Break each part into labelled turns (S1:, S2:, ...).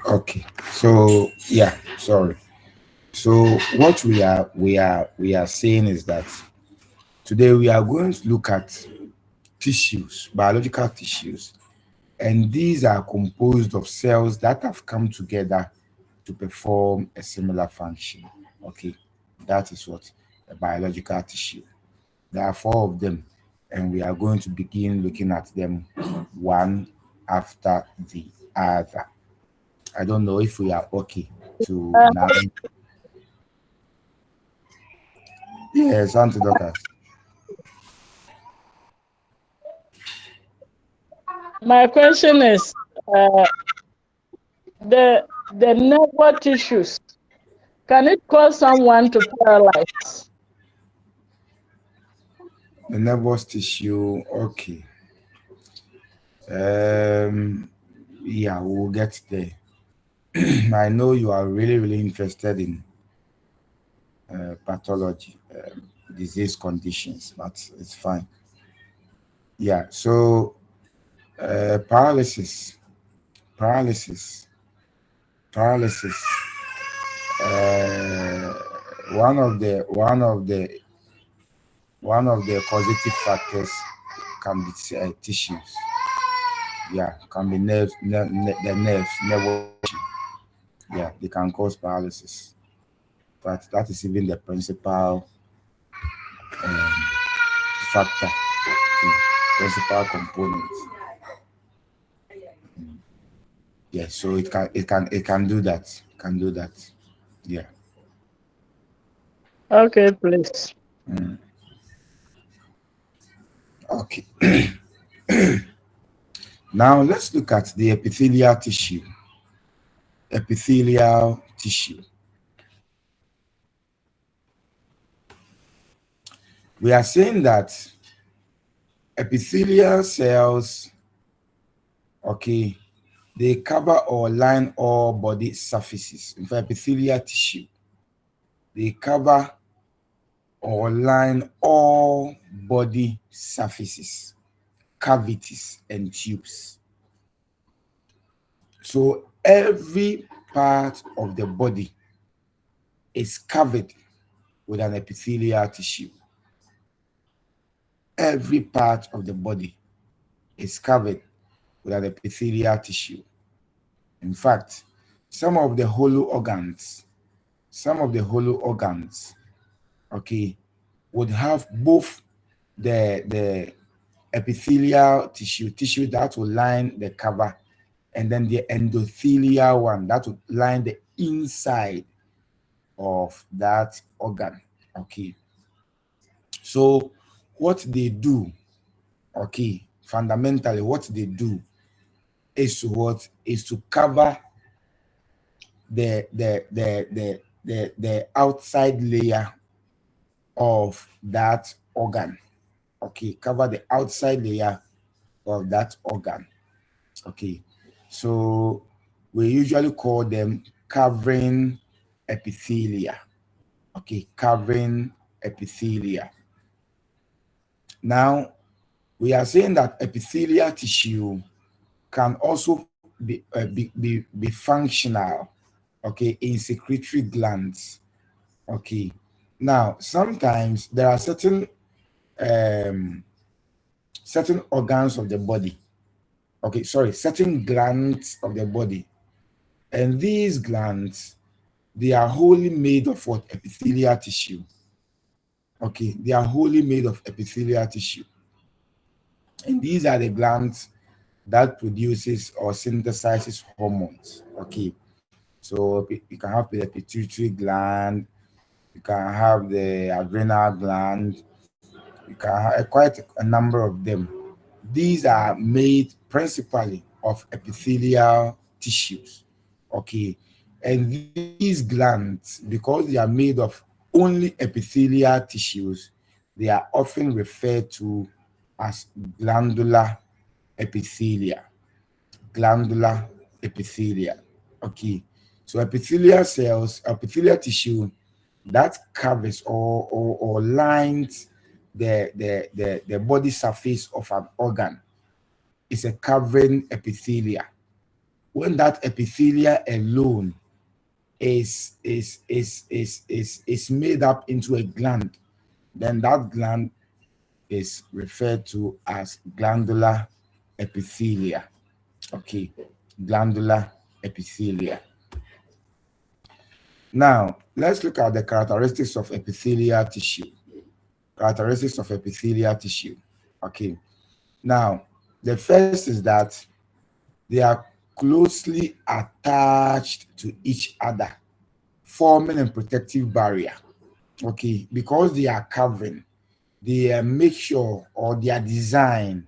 S1: Okay. So yeah, sorry. So what we are saying is that today we are going to look at tissues, biological tissues, and these are composed of cells that have come together to perform a similar function. Okay, that is what a biological tissue. There are four of them, and we are going to begin looking at them one after the other. I don't know if we are okay to
S2: Uh,
S1: now. Yes, Auntie Dorcas.
S2: my question is, uh, the nerve tissues, can it cause someone to paralyze?
S1: The nervous tissue. Okay. Um. Yeah, we'll get there. I know you are really, really interested in pathology, disease conditions, but it's fine. Yeah. So paralysis, paralysis, paralysis. Uh, one of the causative factors can be tissues. Yeah, can be nerves, the nerves, nervous tissue. Yeah, they can cause paralysis. But that is even the principal um, factor, the principal component. Yeah, so it can do that. Can do that. Yeah.
S2: Okay, please.
S1: Okay. Now let's look at the epithelial tissue. Epithelial tissue. We are saying that epithelial cells, okay, they cover or line all body surfaces. In fact, epithelial tissue, they cover or line all body surfaces, cavities, and tubes. So every part of the body is covered with an epithelial tissue. Every part of the body is covered with an epithelial tissue. In fact, some of the hollow organs, some of the hollow organs, okay, would have both the epithelial tissue that will line the cover, and then the endothelial one that will line the inside of that organ. Okay. So what they do, okay, fundamentally what they do is to cover the outside layer of that organ. Okay, cover the outside layer of that organ. Okay, so we usually call them covering epithelia. Okay, covering epithelia. Now, we are saying that epithelial tissue can also be functional, okay, in secretory glands. Okay, now sometimes there are um, certain organs of the body. Okay, sorry, certain glands of the body, and these glands, they are wholly made of what? Epithelial tissue. Okay, they are wholly made of epithelial tissue, and these are the glands that produces or synthesizes hormones. Okay, so you can have the pituitary gland, you can have the adrenal gland, you can have quite a number of them. These are made principally of epithelial tissues. Okay, and these glands, because they are made of only epithelial tissues, they are often referred to as glandular epithelia. Glandular epithelia. Okay, so epithelial cells, epithelial tissue that covers or lines the body surface of an organ is a covering epithelia. when that epithelia alone is made up into a gland, then that gland is referred to as glandular epithelia. Okay, glandular epithelia. Now, let's look at the characteristics of epithelial tissue. Characteristics of epithelial tissue. Okay, now the first is that they are closely attached to each other, forming a protective barrier. Okay, because they are covering, the mixture or their design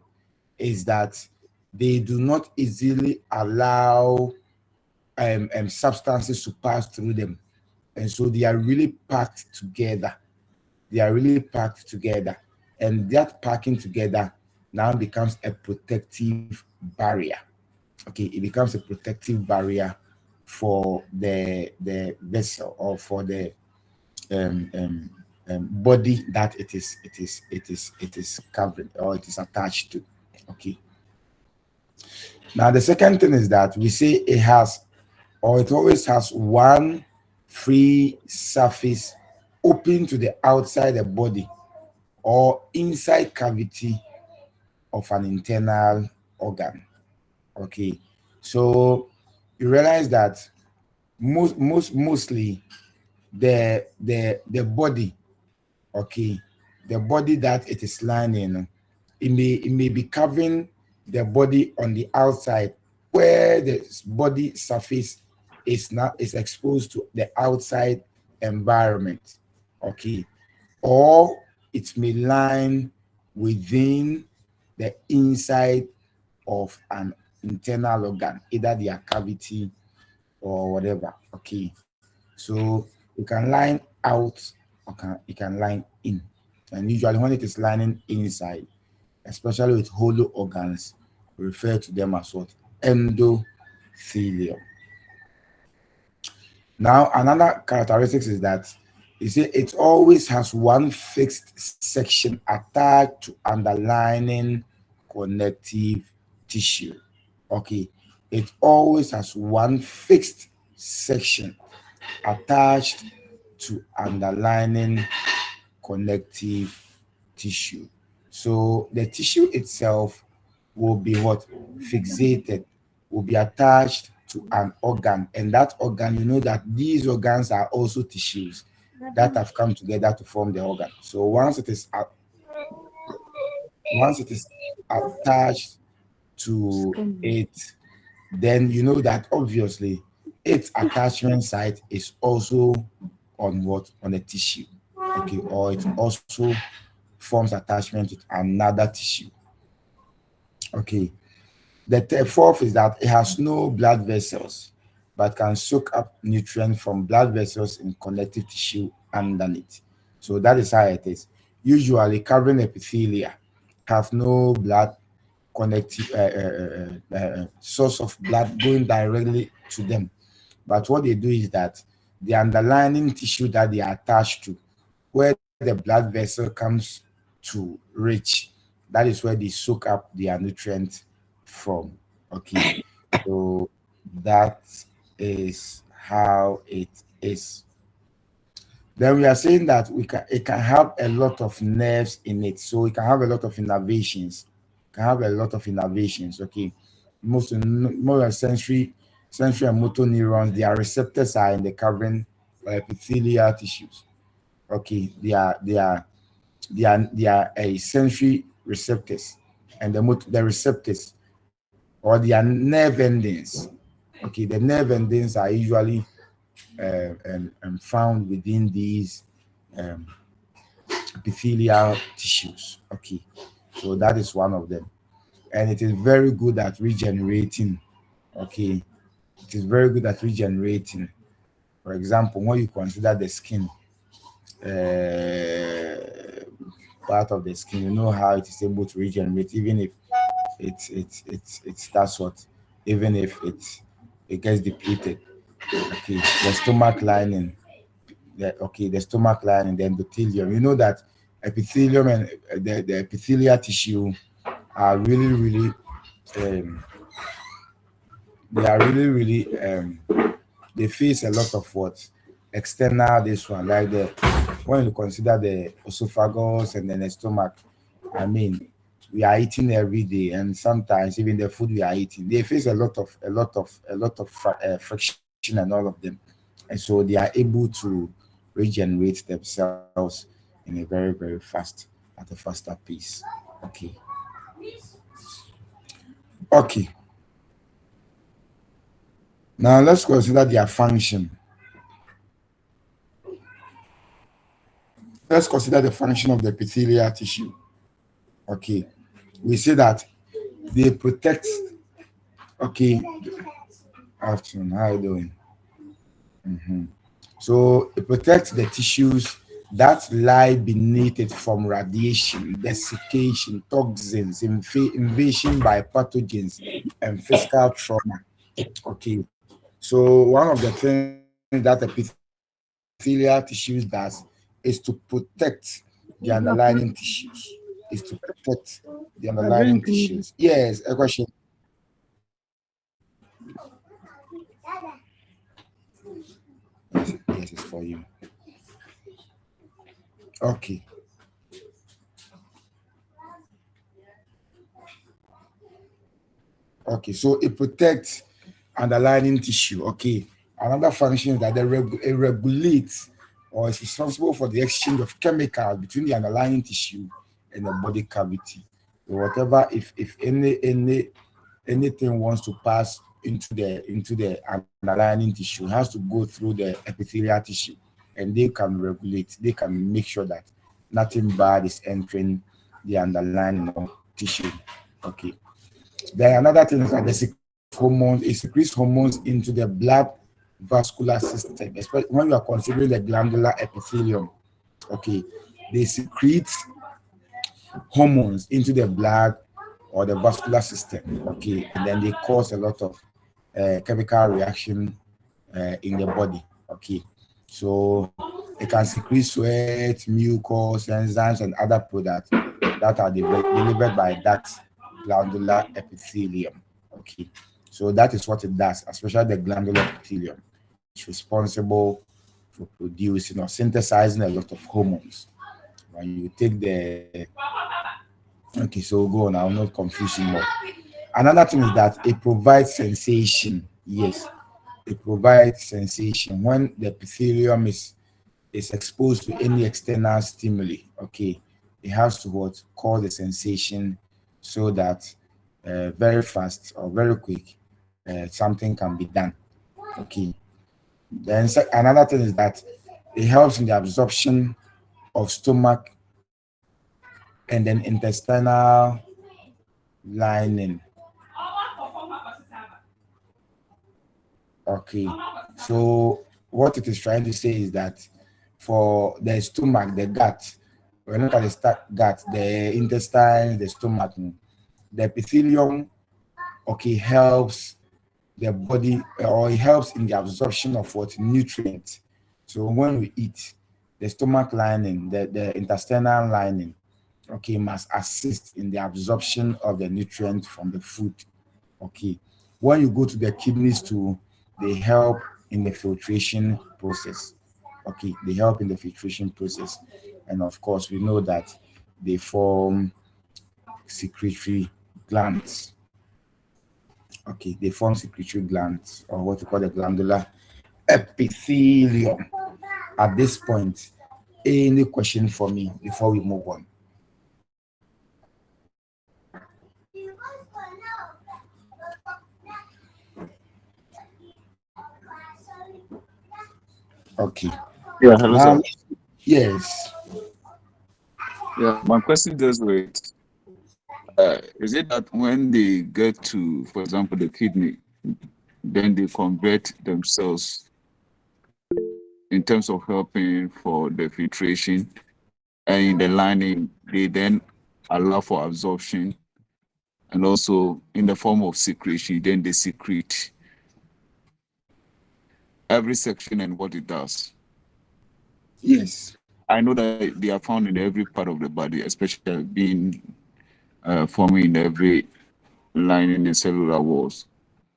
S1: is that they do not easily allow substances to pass through them, and so they are really packed together. They are really packed together, and that packing together now becomes a protective barrier. Okay, it becomes a protective barrier for the vessel, or for the um, um, body that it is covering, or it is attached to. Okay. Now the second thing is that we say it has, or it always has, one free surface open to the outside the body or inside cavity of an internal organ. Okay, so you realize that mostly the body, okay, the body that it is lining, it may be covering the body on the outside, where the body surface is exposed to the outside environment. Okay, or it may line within the inside of an internal organ, either their cavity or whatever. Okay, so you can line out, or you can line in, and usually when it is lining inside, especially with hollow organs, we refer to them as what? Endothelium. Now, another characteristics is that you see it always has one fixed section attached to underlying connective tissue. Okay, it always has one fixed section attached to underlying connective tissue. So the tissue itself will be what? Fixated, will be attached to an organ. And that organ, you know that these organs are also tissues that have come together to form the organ. So once it is attached to it, then you know that obviously its attachment site is also on what? On the tissue. Okay, or it also forms attachment with another tissue. Okay. The fourth is that it has no blood vessels, but can soak up nutrients from blood vessels in connective tissue underneath. So that is how it is. Usually, covering epithelia have no blood connective source of blood going directly to them. But what they do is that the underlying tissue that they are attached to, where the blood vessel comes to reach, that is where they soak up their nutrients from. Okay, so that is how it is. Then we are saying that it can have a lot of nerves in it, so it can have a lot of innervations. Can have a lot of innervations. Okay, more sensory and motor neurons. Their receptors are in the covering epithelial tissues. Okay, they are a sensory receptors, and the receptors, or their nerve endings. Okay, the nerve endings are usually found within these um, epithelial tissues. Okay, so that is one of them, and it is very good at regenerating. Okay, it is very good at regenerating. For example, when you consider the skin, part of the skin, you know how it is able to regenerate, even if it's that's what, even if it gets depleted. Okay, the stomach lining, the stomach lining, the endothelium. You know that epithelium and the epithelial tissue are really um, they are really they face a lot of what external this one like the when you consider the esophagus and then the stomach. I mean, we are eating every day, and sometimes even the food we are eating, they face friction and all of them, and so they are able to regenerate themselves in a very fast at a faster pace. Okay, okay. Now let's consider their function. Let's consider the function of the epithelial tissue. Okay, we say that they protect. Okay, afternoon. How you doing? Mhm. So it protects the tissues that lie beneath it from radiation, desiccation, toxins, invasion by pathogens, and physical trauma. Okay, so one of the things that epithelial tissues does is to protect the underlying tissues. Is to protect the underlying tissues.
S2: Agree to
S1: Yes,
S2: you.
S1: a question. Yes, it's for you. Okay. Okay, so it protects underlying tissue. Okay, another function is that it regulates or is responsible for the exchange of chemicals between the underlying tissue and the body cavity. So whatever, if anything wants to pass into the underlying tissue, it has to go through the epithelial tissue, and they can regulate. They can make sure that nothing bad is entering the underlying tissue. Okay. Then another thing is that they secrete hormones. It secretes hormones into the blood vascular system, especially when you are considering the glandular epithelium. Okay, they secrete hormones into the blood or the vascular system. Okay, and then they cause a lot of chemical reaction in the body. Okay, so it can secrete sweat, mucus, enzymes, and other products that are delivered by that glandular epithelium. Okay, so that is what it does, especially the glandular epithelium. It's responsible for producing or synthesizing a lot of hormones. When you take the okay, so go on, I'll not confuse you more. Another thing is that it provides sensation. Yes, it provides sensation when the epithelium is exposed to any external stimuli. Okay, it has to what cause the sensation so that very fast or very quick something can be done. Okay, then another thing is that it helps in the absorption of stomach and then intestinal lining. Okay, so what it is trying to say is that for the stomach, the gut, when you look at the gut, the intestine, the stomach, the epithelium, okay, helps the body or it helps in the absorption of what nutrients. So when we eat, the stomach lining, the intestinal lining, okay, must assist in the absorption of the nutrient from the food. Okay. When you go to the kidneys too, they help in the filtration process. Okay, they help in the filtration process. And of course, we know that they form secretory glands. Okay, they form secretory glands or what we call the glandular epithelium. At this point, any question for me before we move on? Okay.
S3: Yeah, hello,
S1: Now,
S3: sir.
S1: yes,
S3: Yeah, my question is with is it that when they get to, for example, the kidney, then they convert themselves in terms of helping for the filtration, and in the lining, they then allow for absorption, and also in the form of secretion, then they secrete every section and what it does.
S1: yes,
S3: I know that they are found in every part of the body, especially being forming in every lining in cellular walls.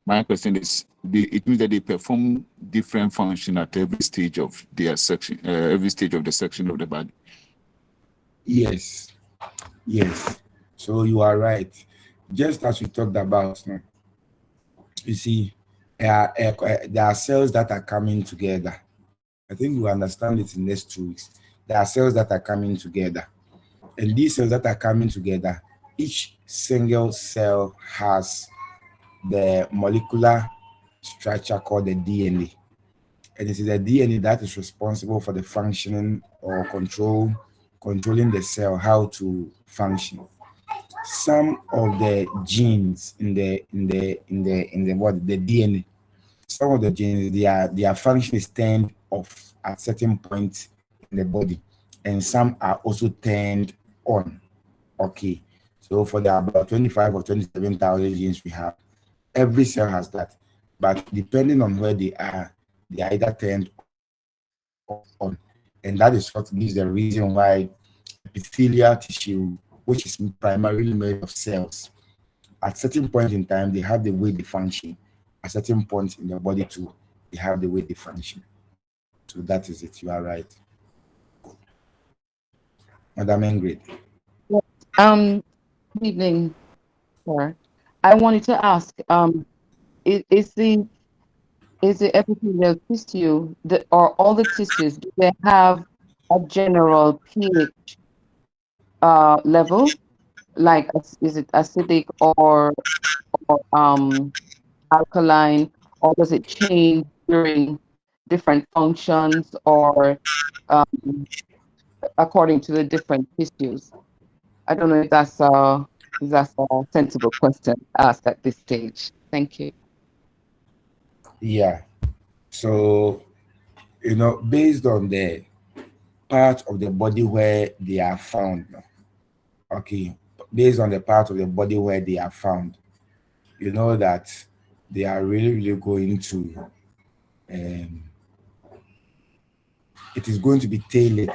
S3: My question is, it means that they perform different function at every stage of their section, every stage of the section of the body.
S1: Yes, yes. So you are right. Just as we talked about, no, you see, there are cells that are coming together. I think we understand it in next 2 weeks. There are cells that are coming together. And these cells that are coming together, each single cell has the molecular structure called the DNA. And it is the DNA that is responsible for the functioning or controlling the cell how to function. Some of the genes in the what the DNA, some of the genes their function is turned off at certain points in the body, and some are also turned on. Okay, so for the about 25 or 27,000 genes we have, every cell has that, but depending on where they are either turned off or on, and that is what gives the reason why epithelial tissue, which is primarily made of cells, at certain point in time they have the way they function. At certain point in the body too, they have the way they function. So that is it. You are right, Madam Ingrid.
S2: Yes. Good evening, sir. I wanted to ask, is the epithelial tissue, or all the tissues, do they have a general pH level? Like, is it acidic or alkaline, or does it change during different functions or um, according to the different tissues? I don't know if that's a sensible question to ask at this stage. Thank you.
S1: Yeah. So based on the part of the body where they are found, okay, based on the part of the body where they are found, you know that they are really, really going to, um, it is going to be tailored.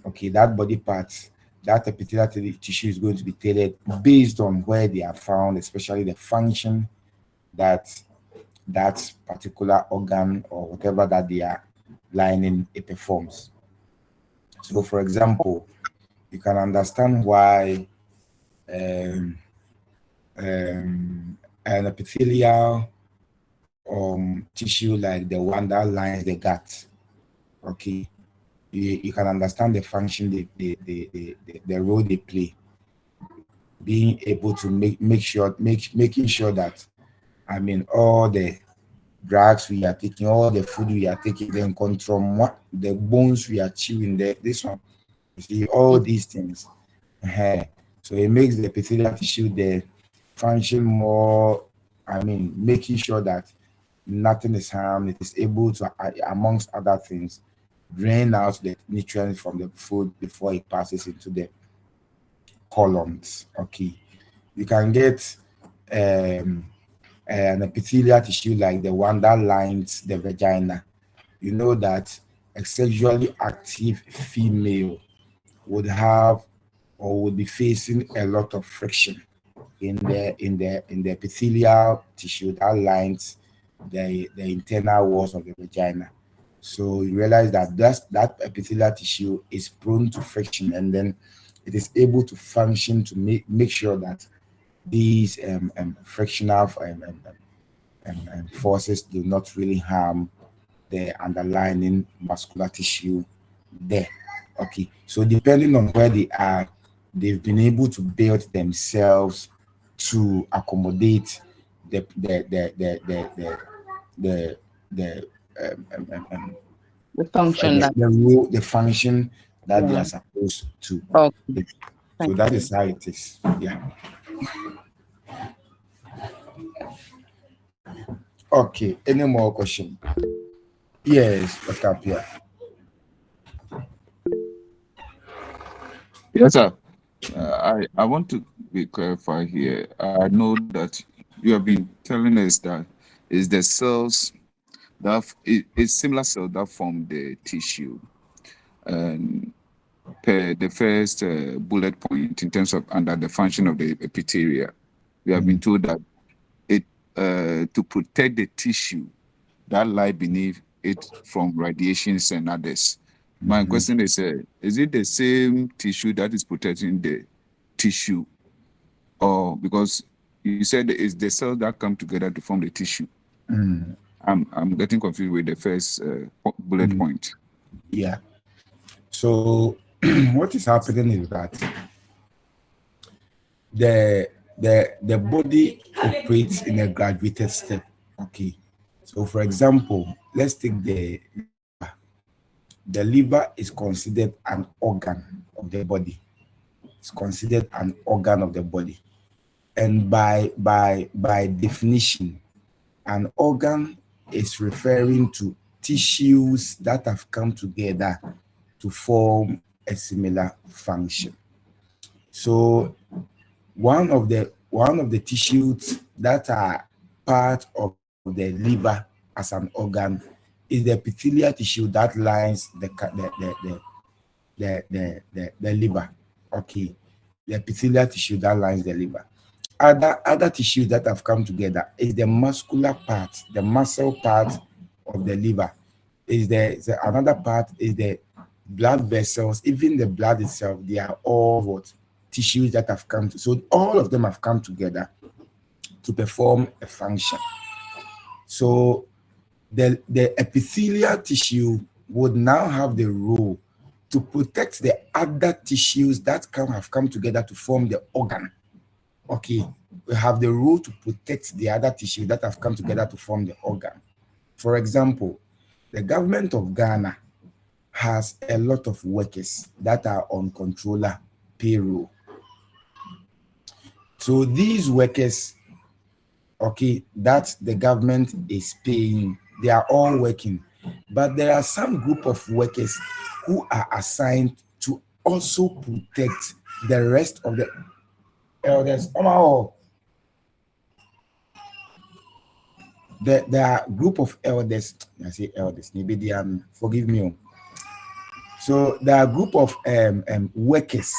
S1: Okay, that body part, that epithelial tissue is going to be tailored based on where they are found, especially the function that that particular organ or whatever that they are lining it performs. So, for example, you can understand why um, an epithelial tissue like the one that lines the gut. Okay, you can understand the function, the role they play, being able to making sure that, I mean, all the drugs we are taking, all the food we are taking, then control what the bones we are chewing, this one, you see, all these things. uh So it makes the epithelial tissue the function more, I mean, making sure that nothing is harmed. It is able to, amongst other things, drain out the nutrients from the food before it passes into the colons. Okay, you can get um, an epithelial tissue like the one that lines the vagina. You know that a sexually active female would have or would be facing a lot of friction in the epithelial tissue that lines the internal walls of the vagina. So you realize that that epithelial tissue is prone to friction, and then it is able to function to make sure that these frictional forces do not really harm the underlying muscular tissue there. Okay, so depending on where they are, they've been able to build themselves to accommodate the the
S2: The function that.
S1: the role, the function that they
S2: Yeah.
S1: are supposed to.
S2: Okay.
S1: So
S2: Thank
S1: that
S2: you.
S1: is how it is. Yeah. Okay. Any more question? Yes, what's up here?
S3: Yes, sir. I want to be clarified here. I know that you have been telling us that it's the cells it's similar cells that form the tissue. And per the first bullet point in terms of under the function of the epithelia, we have been told that it to protect the tissue that lie beneath it from radiations and others. My question is it the same tissue that is protecting the tissue, or because you said it's the cells that come together to form the tissue? I'm getting confused with the first bullet point.
S1: Yeah. So what is happening is that the body operates in a graduated step. Okay. So for example, let's take the liver is considered an organ of the body. It's considered an organ of the body. And by definition, an organ is referring to tissues that have come together to form a similar function. So one of the tissues that are part of the liver as an organ is the epithelial tissue that lines the liver. Okay, the epithelial tissue that lines the liver. Other tissues that have come together is the muscular part, the muscle part of the liver. Another part is the blood vessels, even the blood itself. They are all what tissues that have come to. So all of them have come together to perform a function. So the epithelial tissue would now have the role to protect the other tissues that have come together to form the organ. Okay, we have the role to protect the other tissue that have come together to form the organ. For example, the government of Ghana has a lot of workers that are on controller payroll. So these workers, okay, that the government is paying, they are all working. But there are some group of workers who are assigned to also protect the rest of the elders. There are group of elders. I say elders, maybe they are, forgive me. So there are group of workers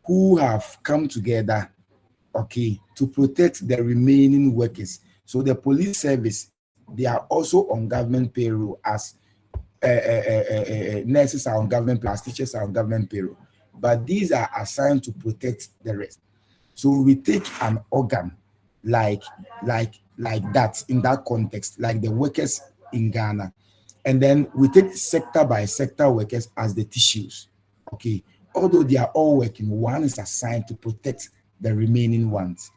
S1: who have come together, okay, to protect the remaining workers. So the police service, they are also on government payroll as nurses are on government payroll, as teachers are on government payroll. But these are assigned to protect the rest. So we take an organ like that in that context, like the workers in Ghana, and then we take sector by sector workers as the tissues. Okay, although they are all working, one is assigned to protect the remaining ones.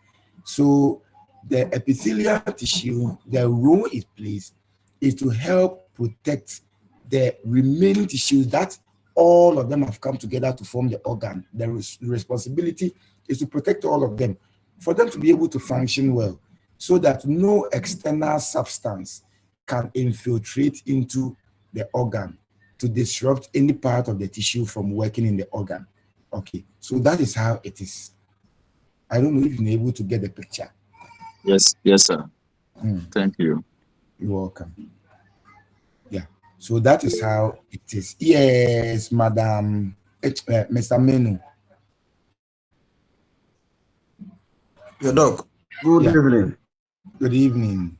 S1: So the epithelial tissue, the role it plays is to help protect the remaining tissues that all of them have come together to form the organ. The responsibility is to protect all of them for them to be able to function well, so that no external substance can infiltrate into the organ to disrupt any part of the tissue from working in the organ. Okay, so that is how it is. I don't know if you're able to get the picture.
S3: Yes, sir. Thank you.
S1: You're welcome. Yeah, so that is how it is. Yes, Madam, Mr. Menu.
S4: Your dog. Good
S1: Yeah.
S4: evening.
S1: Good evening.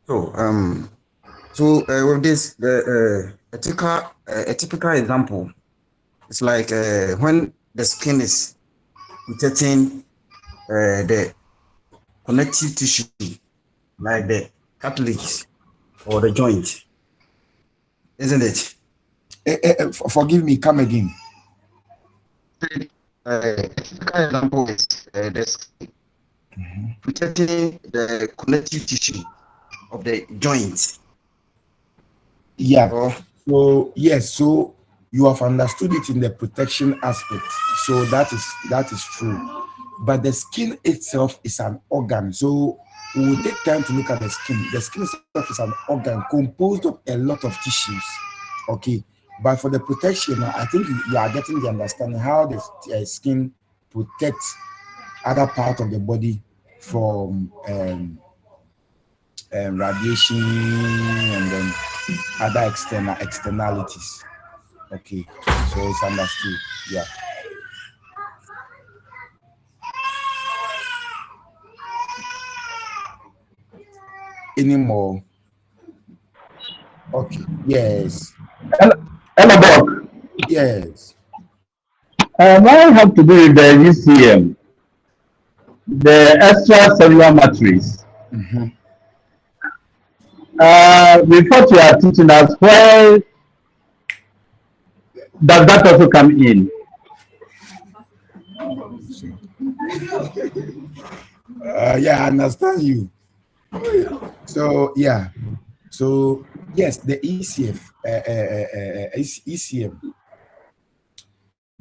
S4: So with this, a typical example, it's like when the skin is protecting the connective tissue, like the cartilage or the joint, isn't it?
S1: Forgive me, come again.
S4: A typical example is the skin protecting the connective tissue of the joint.
S1: Yeah.
S4: Or
S1: So yes, so you have understood it in the protection aspect. So that is true. But the skin itself is an organ. So we will take time to look at the skin. The skin itself is an organ composed of a lot of tissues. Okay. But for the protection, I think you are getting the understanding how the skin protects other part of the body from radiation and then other externalities. Okay, so it's understood. Yeah. anymore. Okay. Yes.
S5: Hello, Doc.
S1: Yes.
S5: What have to do with the UCM, the extracellular matrix?
S1: Mm-hmm.
S5: We thought you are teaching us where does that also come in?
S1: Yeah, I understand you. So yeah. So yes, the ECM,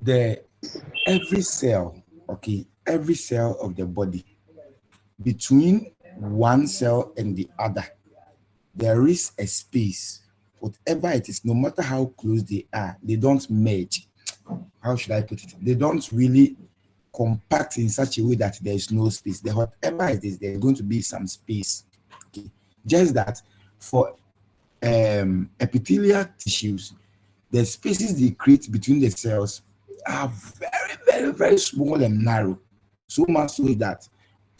S1: the every cell, okay, every cell of the body, between one cell and the other, there is a space. Whatever it is, no matter how close they are, they don't merge. How should I put it? They don't really compact in such a way that there is no space. The whatever it is, there's going to be some space. Okay. Just that for epithelial tissues, the spaces they create between the cells are very, very, very small and narrow. So much so that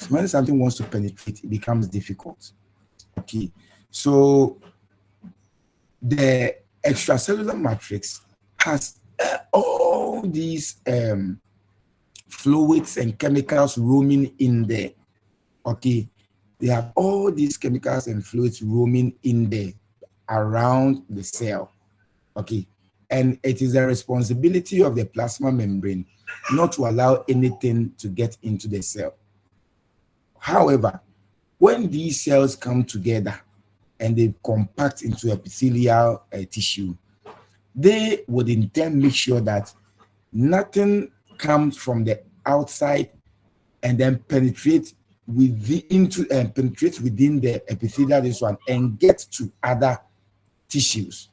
S1: when something wants to penetrate, it becomes difficult. Okay. So the extracellular matrix has all these fluids and chemicals roaming in there. Okay. They have all these chemicals and fluids roaming in there around the cell. Okay. And it is the responsibility of the plasma membrane not to allow anything to get into the cell. However, when these cells come together and they compact into epithelial tissue, they would in turn make sure that nothing comes from the outside and then penetrate penetrate within the epithelial this one and get to other tissues,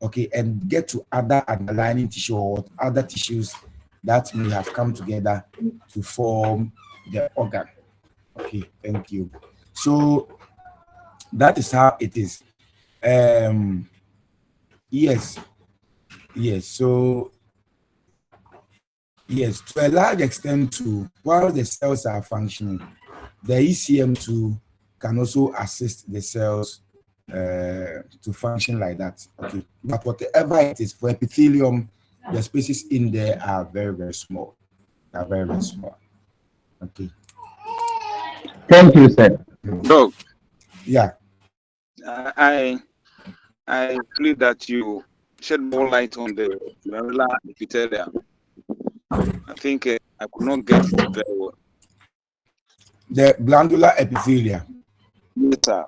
S1: okay, and get to other underlying tissue or other tissues that may have come together to form the organ. Okay, thank you. So that is how it is. Yes, yes. So yes, to a large extent too, while the cells are functioning, the ECM2 can also assist the cells to function like that. Okay, but whatever it is for epithelium, the spaces in there are very, very small. They are very, very small. Okay.
S5: Thank you, sir.
S3: Doc,
S1: Yeah.
S3: I I believe that you shed more light on the granular epithelium. I think I could not get it very well.
S1: The glandular epithelia.
S3: Yes, sir.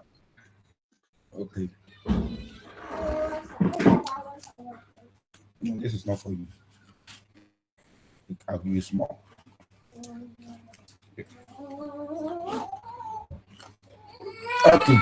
S1: Okay. No, this is not for you. I'll give you small. Okay.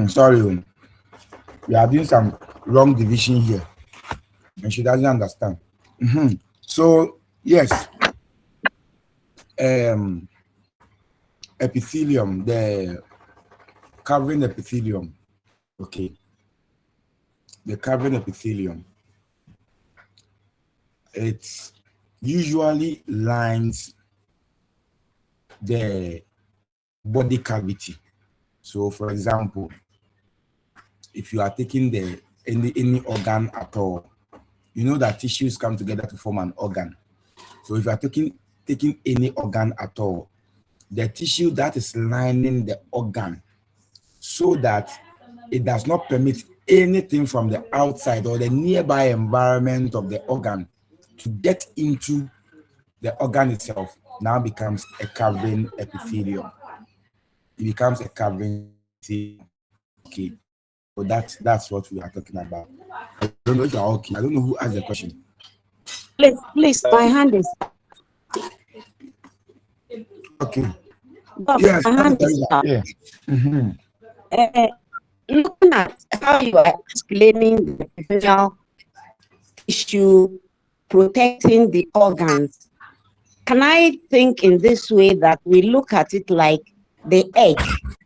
S1: Sorry, we are doing some wrong division here, and she doesn't understand. So yes, epithelium, the covering epithelium. Okay, the covering epithelium. It usually lines the body cavity. So, for example, if you are taking the any organ at all, you know that tissues come together to form an organ. So, if you are taking any organ at all, the tissue that is lining the organ, so that it does not permit anything from the outside or the nearby environment of the organ to get into the organ itself. now becomes a covering epithelium. It becomes a covering epithelium. Okay, so that's what we are talking about. I don't know if you're okay. I don't know who asked the question.
S6: Please, my hand is up.
S1: Okay.
S6: Doc,
S1: Yes,
S6: my
S1: let me
S6: hand
S1: tell
S6: is
S1: you that.
S6: up.
S1: Yeah. Mm-hmm.
S6: Looking at how you are explaining the epithelial tissue protecting the organs, can I think in this way that we look at it like the egg,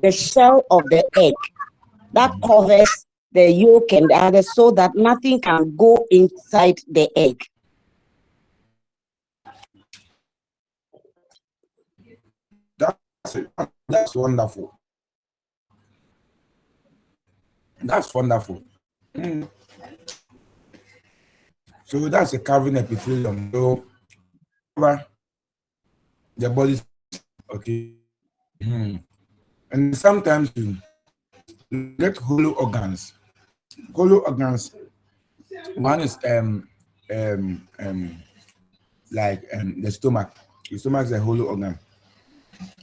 S6: the shell of the egg that covers the yolk and the other so that nothing can go inside the egg?
S1: That's wonderful. That's wonderful. Mm. So that's a covering epithelium. So the body, okay. And sometimes you get hollow organs. Hollow organs. One is like the stomach. The stomach is a hollow organ.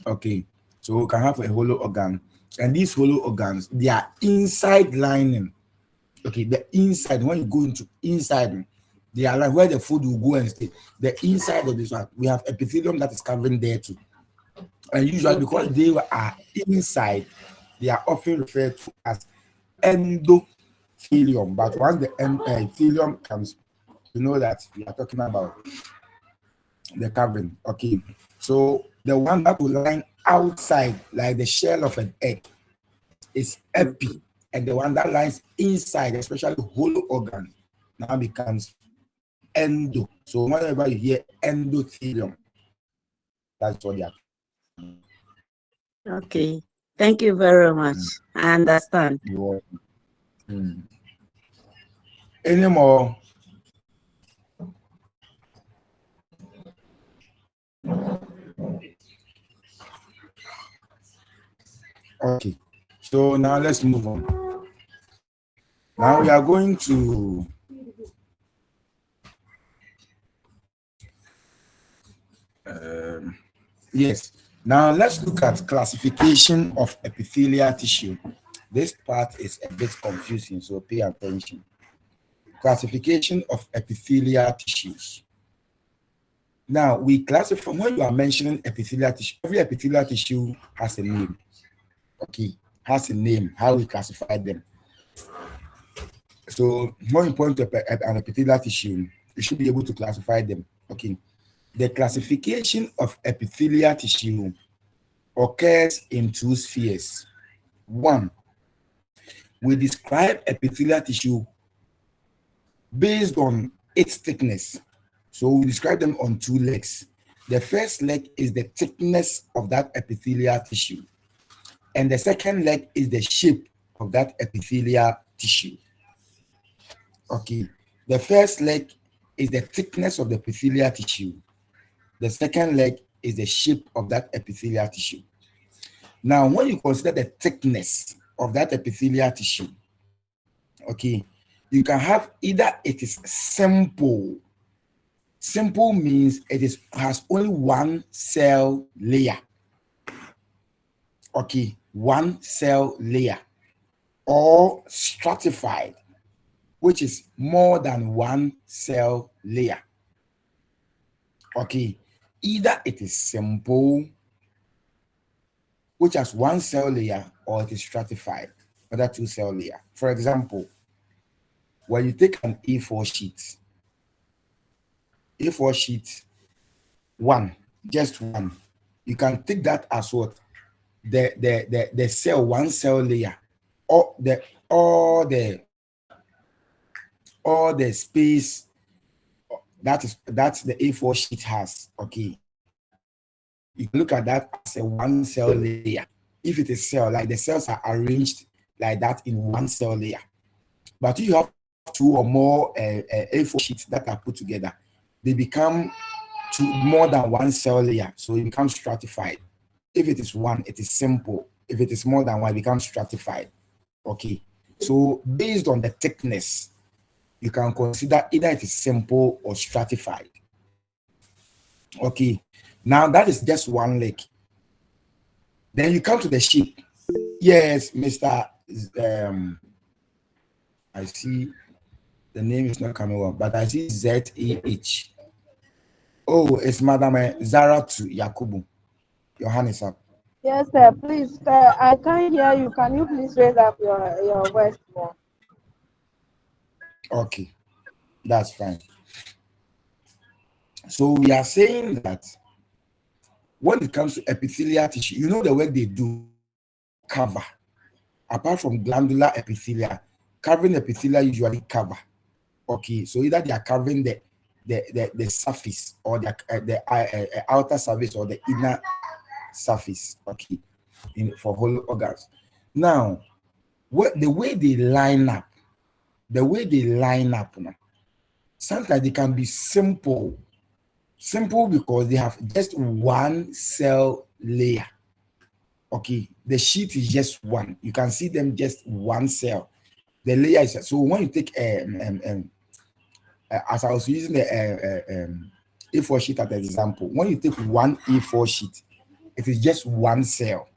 S1: Okay, so we can have a hollow organ, and these hollow organs, they are inside lining. Okay, the inside, when you go into inside, they are like where the food will go and stay. The inside of this one, we have epithelium that is covering there too. And usually because they are inside, they are often referred to as endothelium. But once the epithelium comes, you know that we are talking about the covering. Okay, so the one that will line outside, like the shell of an egg, is epi, and the one that lies inside, especially hollow organ, now becomes endo. So whenever you hear endothelium, that's what they are.
S6: Okay, thank you very much. I understand.
S1: Any more? Okay, so now let's move on. Now we are going to yes. Now let's look at classification of epithelial tissue. This part is a bit confusing, so pay attention. Classification of epithelial tissues. Now we classify, when you are mentioning epithelial tissue, every epithelial tissue has a name. Okay, has a name, how we classify them. So more important to an epithelial tissue, you should be able to classify them. Okay, the classification of epithelial tissue occurs in two spheres. One, we describe epithelial tissue based on its thickness. So we describe them on two legs. The first leg is the thickness of that epithelial tissue, and the second leg is the shape of that epithelial tissue. Okay, the first leg is the thickness of the epithelial tissue. The second leg is the shape of that epithelial tissue. Now, when you consider the thickness of that epithelial tissue, okay, you can have either it is simple. Simple means it has only one cell layer. Okay, one cell layer, or stratified, which is more than one cell layer. Okay, either it is simple, which has one cell layer, or it is stratified, other two cell layer. For example, when you take an A4 sheet, A4 sheet one, just one, you can take that as what? The cell, one cell layer, or all the space that's the A4 sheet has. Okay, you can look at that as a one cell layer. If it is cell, like the cells are arranged like that in one cell layer. But if you have two or more A4 sheets that are put together, they become more than one cell layer, so it becomes stratified. If it is one, it is simple. If it is more than one, it becomes stratified. Okay, so based on the thickness, you can consider either it is simple or stratified. Okay, Now that is just one leg. Then you come to the sheep. Yes, Mr. I see the name is not coming up, but I see ZAH. Oh, it's Madam Zara to Yakubu. Your hand is up.
S7: Yes, sir. Please, I can't hear you. Can you please raise up your voice more?
S1: Okay, that's fine. So we are saying that when it comes to epithelial tissue, you know the work they do cover. Apart from glandular epithelia, covering epithelia usually cover. Okay, so either they are covering the surface or the outer surface or the inner surface. Okay, for whole organs. Now, the way they line up, sometimes they can be simple because they have just one cell layer. Okay, the sheet is just one. You can see them just one cell. The layer is so when you take as I was using the A4 sheet as an example, when you take one A4 sheet, it is just one cell.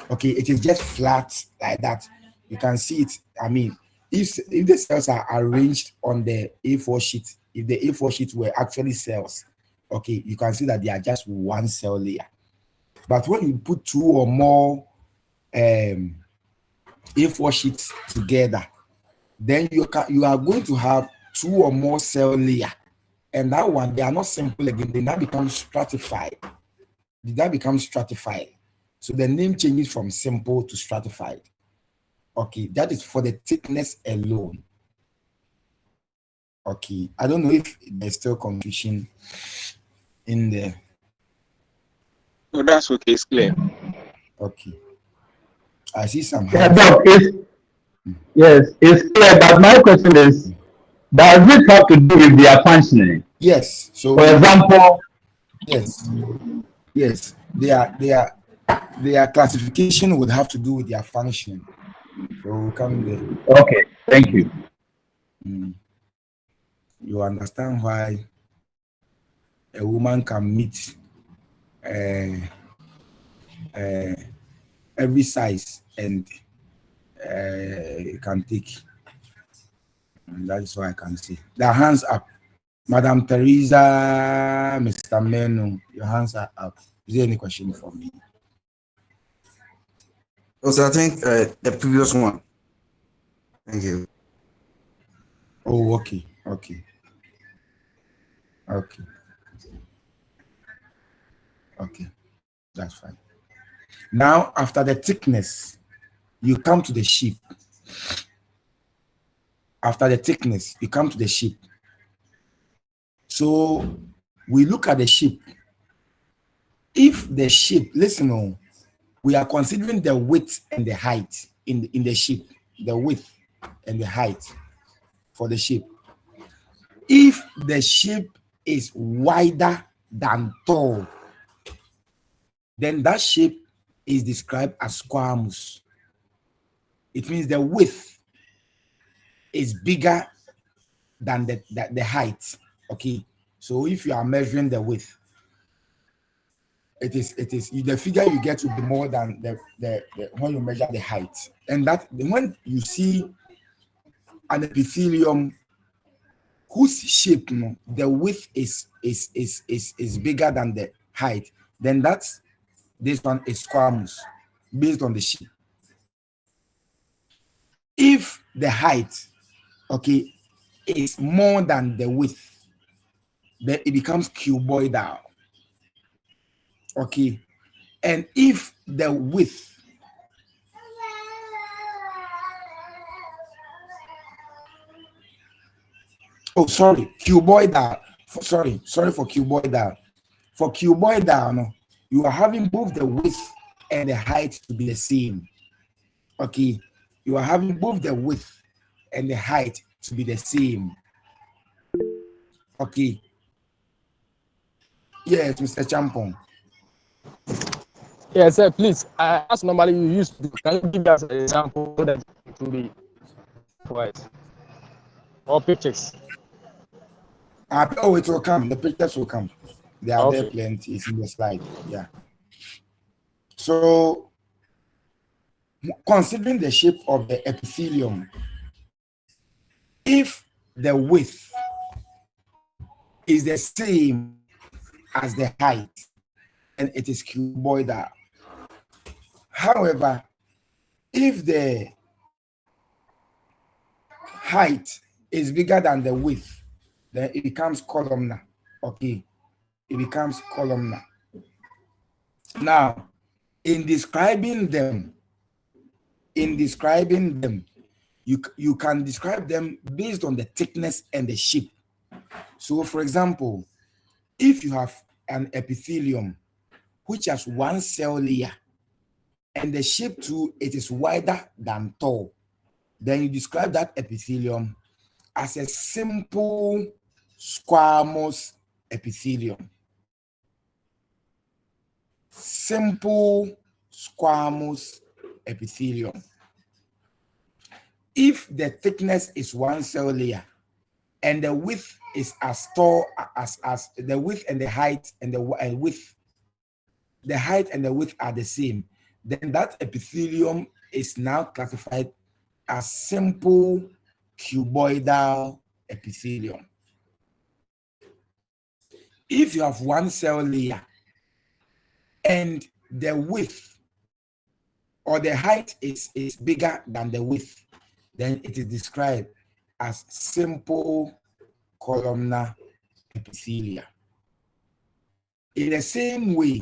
S1: Okay, it is just flat like that. You can see it. I mean, if the cells are arranged on the A4 sheet, if the A4 sheet were actually cells, okay, you can see that they are just one cell layer. But when you put two or more A4 sheets together, then you are going to have two or more cell layer, and that one they are not simple again. They now become stratified. So the name changes from simple to stratified. Okay, that is for the thickness alone. Okay, I don't know if there's still confusion in there.
S3: No, that's okay. It's clear.
S1: Okay, I see some
S5: Yeah,
S1: hands.
S5: Doc, yes, it's clear, but my question is, does it have to do with their functioning?
S1: Yes. So
S5: For example,
S1: yes, their classification would have to do with their function. So we'll come there.
S5: okay, thank you.
S1: You understand why a woman can meet every size and can take. And that is why I can see. The hands up. Madam Teresa, Mr. Menu, your hands are up. Is there any question for me?
S4: Also, I think the previous one. Thank you.
S1: Oh, okay. Okay. That's fine. Now, after the thickness, you come to the sheep. After the thickness, you come to the sheep. So we look at the sheep. If the sheep, listen, we are considering the width and the height in the sheep, the width and the height for the sheep. If the sheep is wider than tall, then that shape is described as squamous. It means the width is bigger than the height. Okay, so if you are measuring the width, it is the figure you get will be more than the when you measure the height. And that when you see an epithelium whose shape, the width is bigger than the height, then this one is squamous based on the shape. If the height, okay, is more than the width, then it becomes cuboidal. Okay, and if the width cuboidal. Sorry for cuboidal. For cuboidal, no, you are having both the width and the height to be the same. Okay, you are having both the width and the height to be the same. Okay. Yes, Mr. Champon.
S8: Yes, sir, please. As normally you used to do, can you give us an example so that it will be right? Or pictures?
S1: It will come. The pictures will come. They are there
S8: Okay.
S1: plenty. It's in the slide. Yeah. So considering the shape of the epithelium, if the width is the same as the height, then it is cuboidal. However, if the height is bigger than the width, then it becomes columnar. Okay, it becomes columnar. Now, in describing them, you can describe them based on the thickness and the shape. So, for example, if you have an epithelium which has one cell layer and the shape too, it is wider than tall, then you describe that epithelium as a simple squamous epithelium. Simple squamous epithelium. If the thickness is one cell layer and the width is as tall as the width and the height and the width, the height and the width are the same, then that epithelium is now classified as simple cuboidal epithelium. If you have one cell layer and the width or the height is bigger than the width, then it is described as simple columnar epithelia. In the same way,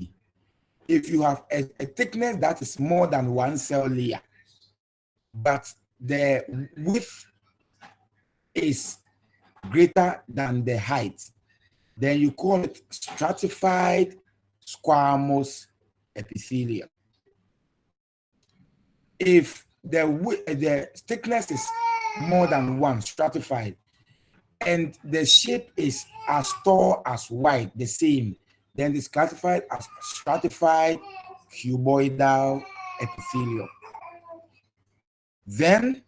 S1: if you have a thickness that is more than one cell layer, but the width is greater than the height, then you call it stratified squamous epithelium. If the thickness is more than one, stratified, and the shape is as tall as wide, the same, then it's classified as stratified cuboidal epithelium. Then,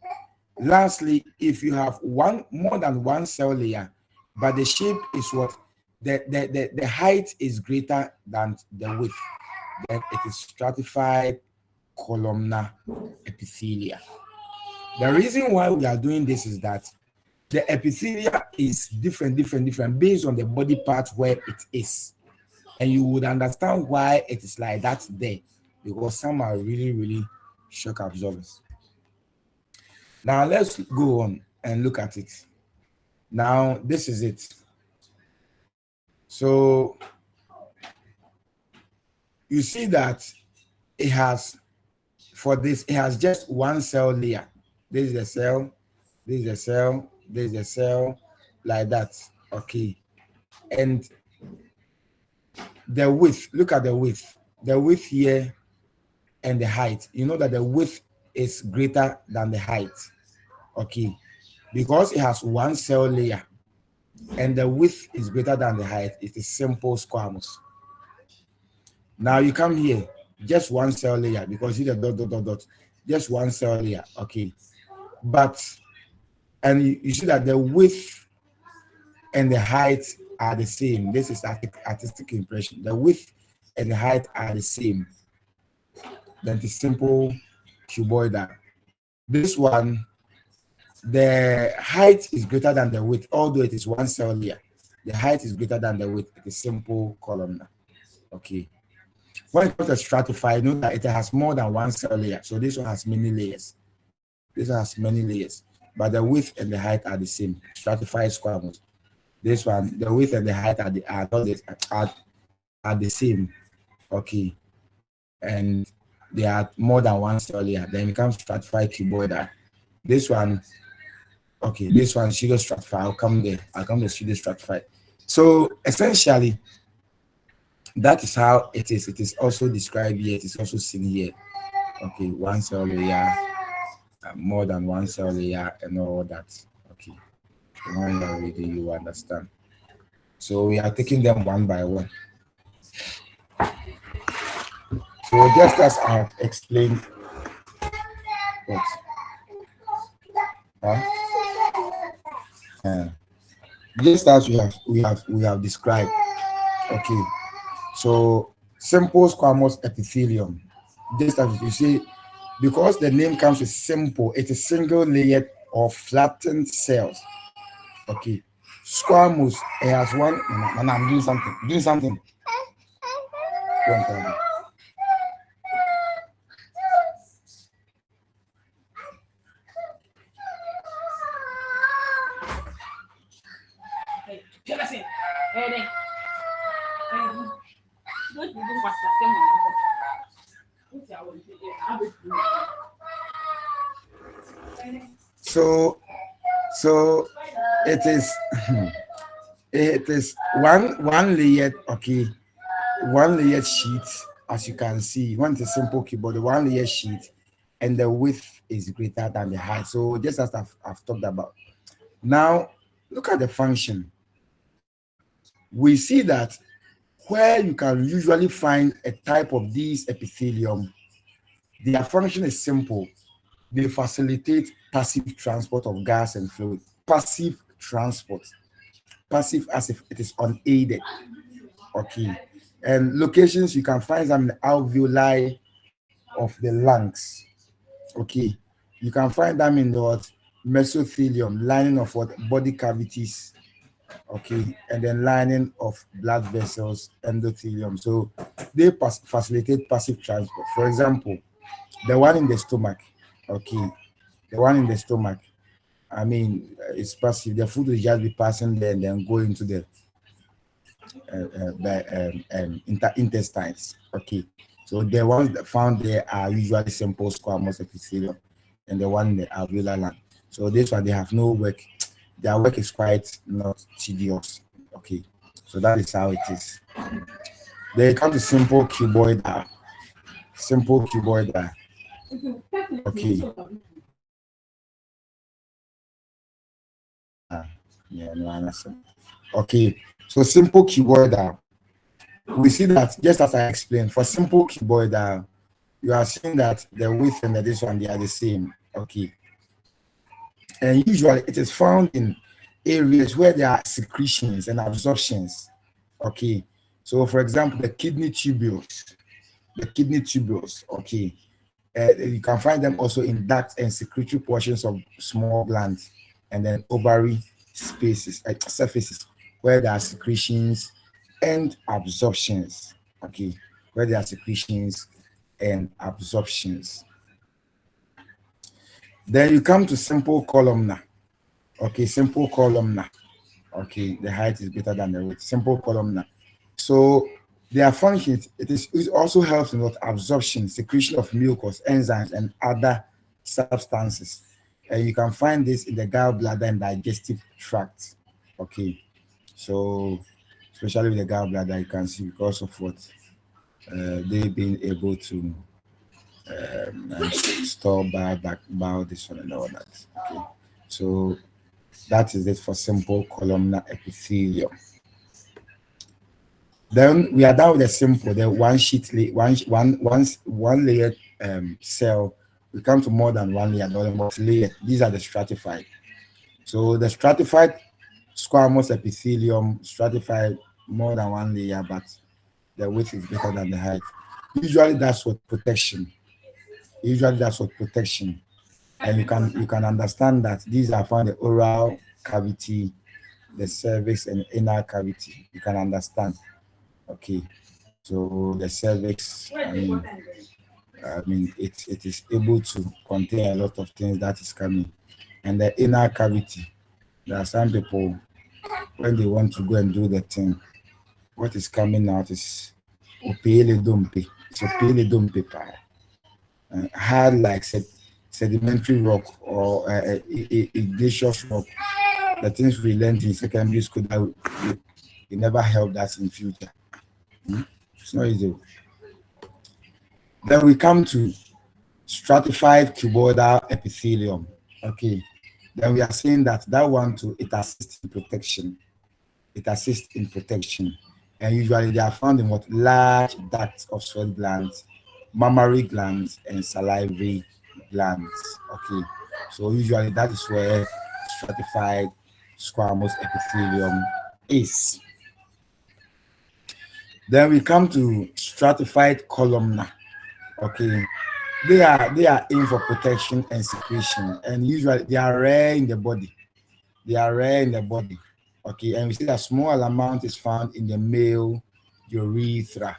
S1: lastly, if you have more than one cell layer, but the shape is what the height is greater than the width, then it is stratified columnar epithelia. The reason why we are doing this is that the epithelia is different based on the body part where it is. And you would understand why it is like that there, because some are really shock absorbers. Now let's go on and look at it. Now this is it. So you see that it has, for this, it has just one cell layer. This is a cell, this is a cell, this is a cell, like that. Okay. And the width, look at the width here and the height. You know that the width is greater than the height. Okay. Because it has one cell layer and the width is greater than the height, it is simple squamous. Now you come here, just one cell layer, because you see the dot, just one cell layer. Okay. But, and you see that the width and the height are the same. This is artistic impression. The width and the height are the same. Then the simple cuboidal. This one, the height is greater than the width, although it is one cell layer. The height is greater than the width. It is simple columnar. Okay. When it comes to stratified, know that it has more than one cell layer. So this one has many layers. This one has many layers, but the width and the height are the same. Stratified squamous. This one, the width and the height are the same. Okay. And they are more than one cell layer. Then it becomes stratified cuboidal. This one, okay, this one pseudo stratified. I'll come to pseudo stratified. So essentially, that is how it is. It is also described here. It is also seen here. Okay, one cell layer, more than one cell layer, and all that. Okay, when you're ready, you understand. So we are taking them one by one. So just as I have explained, what? Just as we have described, Okay, so simple squamous epithelium. Just as you see, because the name comes with simple, it is single layered or flattened cells. Okay, squamous it has one. And I'm doing something. Doing something. Go on, tell me. So, so it is. It is one layered. Okay, one layered sheet, as you can see. One is a simple keyboard, the one layer sheet, and the width is greater than the height. So just as I've talked about. Now, look at the function. We see that where you can usually find a type of these epithelium, their function is simple. They facilitate passive transport of gas and fluid. Passive transport. Passive as if it is unaided. Okay. And locations you can find them in the alveoli of the lungs. Okay. You can find them in the what? Mesothelium, lining of what? Body cavities. Okay. And then lining of blood vessels, endothelium. So they facilitate passive transport. For example, the one in the stomach. Okay. The one in the stomach. I mean, it's passive. The food will just be passing there and then go into the intestines. Okay, so the ones that found there are usually simple squamous epithelium, and the one in the alveolar lung. So this one they have no work. Their work is quite not tedious. Okay, so that is how it is. They come to simple cuboidal. Simple cuboidal. Okay. Yeah, no, I understand. Okay, so simple cuboidal. We see that just as I explained, for simple cuboidal, you are seeing that the width and this one they are the same. Okay, and usually it is found in areas where there are secretions and absorptions. Okay, so for example, the kidney tubules, okay, you can find them also in duct and secretory portions of small glands, and then ovary spaces, surfaces where there are secretions and absorptions. Okay, where there are secretions and absorptions. Then you come to simple columnar. Okay, simple columnar. Okay, the height is greater than the width. Simple columnar. So their function, it also helps in what absorption, secretion of mucus, enzymes, and other substances. And you can find this in the gallbladder and digestive tract. Okay, so especially with the gallbladder, you can see because of what they being able to store bile, this one and all that. Okay, so that is it for simple columnar epithelium. Then we are down with the simple, the one sheet, one layered cell. We come to more than one layer, the multi-layered. These are the stratified. So the stratified squamous epithelium, stratified more than one layer, but the width is greater than the height. Usually that's what protection. And you can understand that these are found in the oral cavity, the cervix, and inner cavity. You can understand. Okay, so the cervix, I mean, it is able to contain a lot of things that is coming, and the inner cavity. There are some people when they want to go and do the thing, what is coming out is opele dumpe. It's opele dumpe, hard like sedimentary rock or a glacious rock. The things we learned in secondary school that we never helped us in future. It's not easy. Then we come to stratified cuboidal epithelium. Okay. Then we are saying that one too, it assists in protection. And usually they are found in what large ducts of sweat glands, mammary glands, and salivary glands. Okay. So usually that is where stratified squamous epithelium is. Then we come to stratified columnar. Okay, they are aimed for protection and secretion, and usually they are rare in the body. They are rare in the body. Okay, and we see that small amount is found in the male urethra.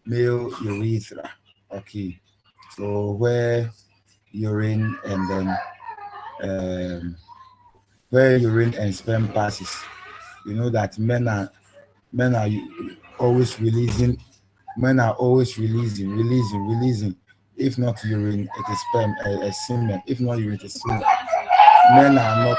S1: Male urethra. Okay, so where urine and then um, where urine and sperm passes. You know that men are always releasing. Men are always releasing. If not urine, it is sperm, a semen. If not urine, it is semen. Men are not.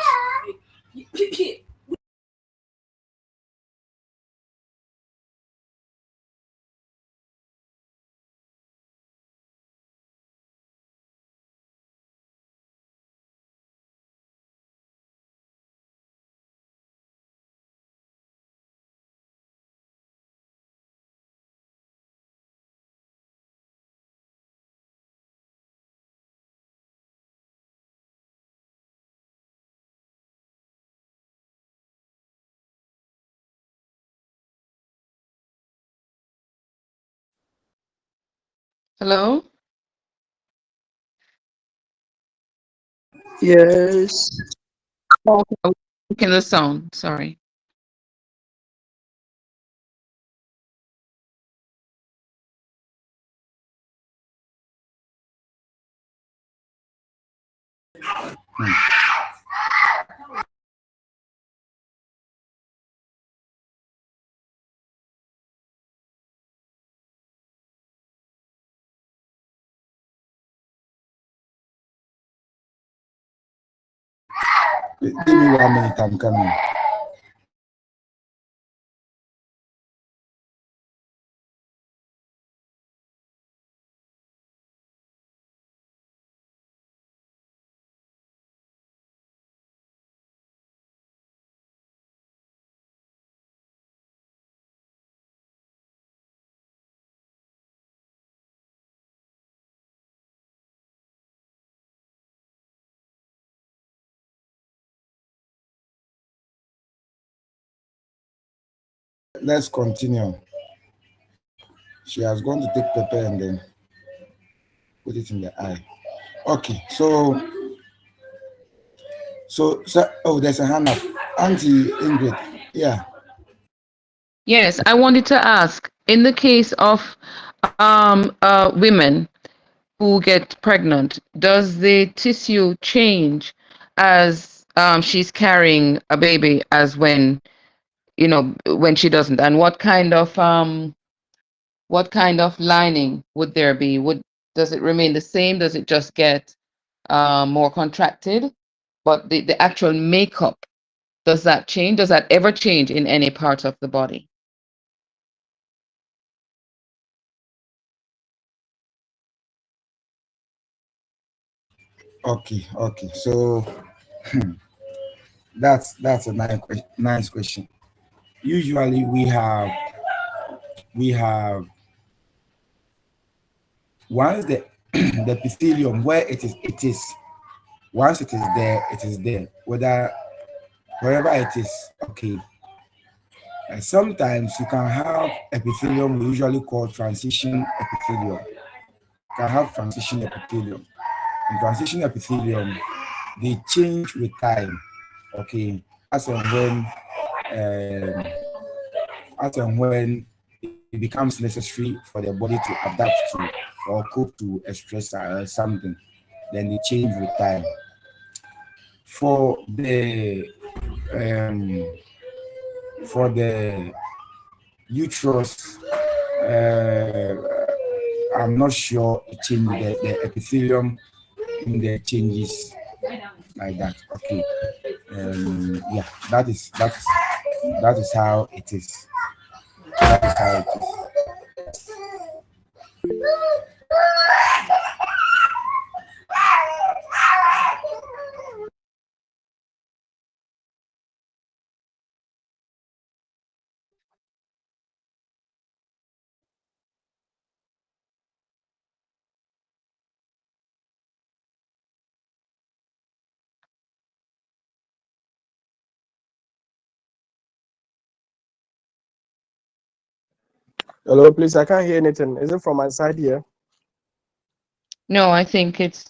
S2: Hello?
S9: Yes.
S2: Okay, I was looking the sound. Sorry.
S1: Give me 1 minute. I'm coming. Let's continue. She has gone to take pepper and then put it in the eye. Okay, so oh, there's a hand up. Auntie Ingrid. Yeah.
S2: Yes, I wanted to ask, in the case of women who get pregnant, does the tissue change as she's carrying a baby as when she doesn't? And what kind of lining would there be? Does it remain the same? Does it just get more contracted? But the actual makeup, does that change? Does that ever change in any part of the body?
S1: Okay. So that's a nice question. Usually we have once the the epithelium where it is once it is there whether wherever it is. Okay, and sometimes you can have epithelium we usually call transition epithelium. You can have transition epithelium. And transition epithelium, they change with time. Okay, as and when um, it becomes necessary for the body to adapt to or cope to a stress or something, then they change with time. For um, the uterus, uh, I'm not sure it changes the epithelium in the changes like that. Okay, yeah, that is how it is. That is how it is.
S8: Hello, please. I can't hear anything. Is it from my side here?
S2: No, I think it's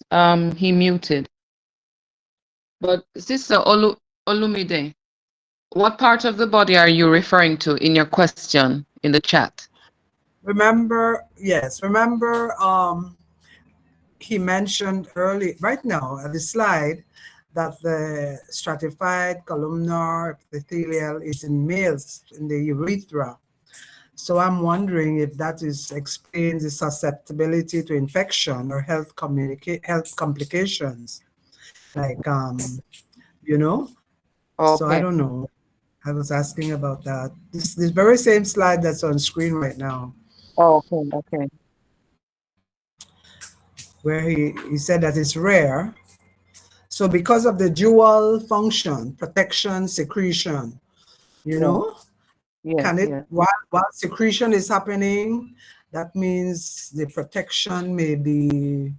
S2: he muted. But Sister Olumide, what part of the body are you referring to in your question in the chat?
S9: Remember, yes, remember he mentioned early, right now at the slide, that the stratified columnar epithelial is in males in the urethra. So I'm wondering if that is explains the susceptibility to infection or health complications, like you know. So I
S2: Okay.
S9: don't know. I was asking about that. This very same slide that's on screen right now,
S2: Okay, okay.
S9: where he said that it's rare. So because of the dual function, protection, secretion, you
S2: Yeah,
S9: know,
S2: yes,
S9: can it,
S2: yes.
S9: while secretion is happening, that means the protection may be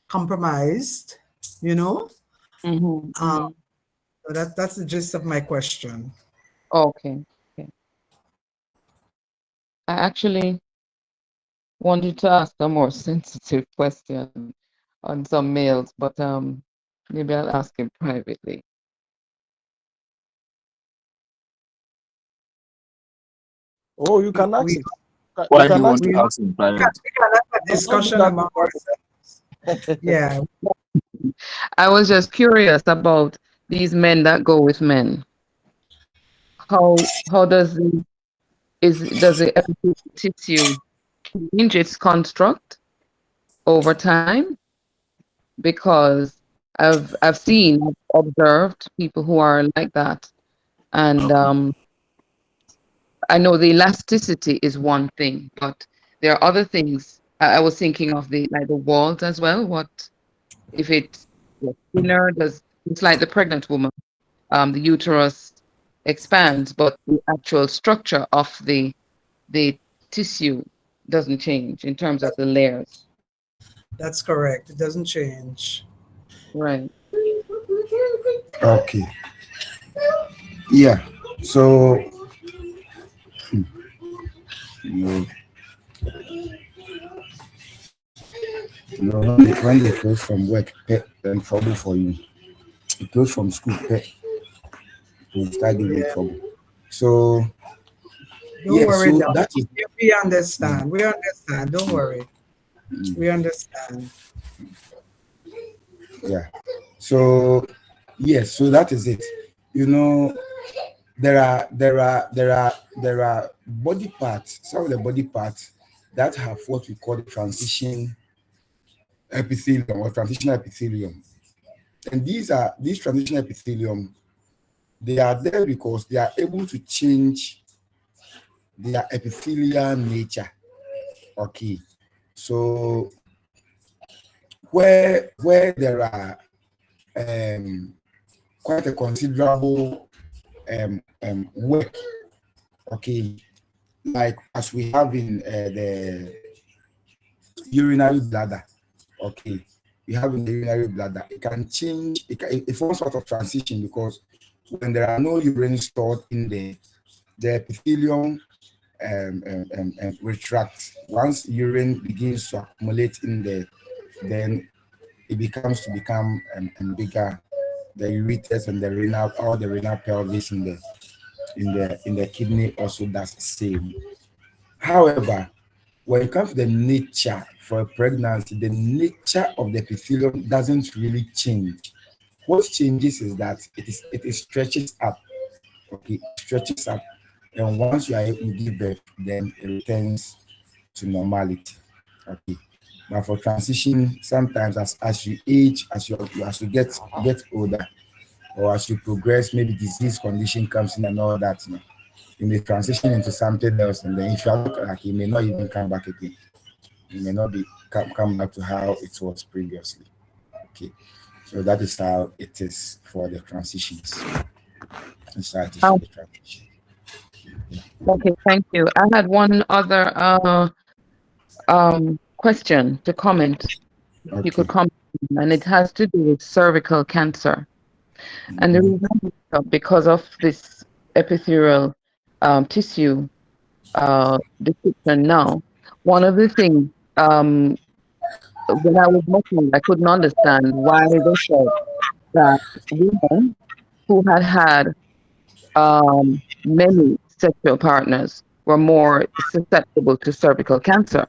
S9: compromised, you know?
S2: Mm-hmm,
S9: Um,
S2: mm-hmm.
S9: so that's the gist of my question.
S2: Okay, okay. I actually wanted to ask a more sensitive question on some males, but maybe I'll ask him privately.
S8: Oh, you can ask
S9: We,
S8: it. You
S3: Why do you
S8: can
S3: want
S8: ask
S3: to
S9: we,
S8: it.
S3: ask in private?
S9: we can have a
S8: Don't do
S9: discussion
S8: that
S9: among
S8: in
S9: ourselves. Yeah,
S2: I was just curious about these men that go with men. How does the epithelial tissue change its construct over time? Because I've observed people who are like that, and I know the elasticity is one thing, but there are other things. I was thinking of the walls as well. What if it's thinner? Does it's like the pregnant woman? The uterus expands, but the actual structure of the tissue doesn't change in terms of the layers.
S9: that's correct. It doesn't change.
S2: Right.
S1: Okay. Yeah. So you when they close from work, pet then trouble for you. You close from school, pet to start giving trouble. So
S9: Don't
S1: yeah,
S9: worry,
S1: so
S9: Doc.
S1: that is
S9: We understand. We understand. Don't worry.
S1: mm,
S9: We understand.
S1: yeah. So yes, so that is it. You know, there are body parts, some of the body parts that have what we call the transition epithelium or transitional epithelium. And these transitional epithelium, they are there because they are able to change their epithelial nature. Okay. So where there are quite a considerable work, okay, like as we have in the urinary bladder, okay, we have in the urinary bladder, it can change, it forms sort of transition because when there are no urine stored in the epithelium retracts. Once urine begins to accumulate in there, then it becomes to become bigger. The ureters and the renal, all the renal pelvis in the kidney also does the same. However, when it comes to the nature for a pregnancy, the nature of the epithelium doesn't really change. What changes is that it stretches up. Okay, it stretches up, and once you give birth, then it returns to normality. Okay, but for transition, sometimes as you age, as you get older, or as you progress, maybe disease condition comes in and all that, you may transition into something else, and then if you are not like, it may not even come back again. It may not be come back to how it was previously. Okay, so that is how it is for the transitions. That's how it is for
S2: Um,
S1: the transition.
S2: okay, thank you. I had one other question to comment. You
S1: Okay.
S2: could comment, and it has to do with cervical cancer. And the
S1: Mhm.
S2: reason is because of this epithelial tissue, description now. One of the things, when I was looking, I couldn't understand why they said that women who had had many sexual partners were more susceptible to cervical cancer.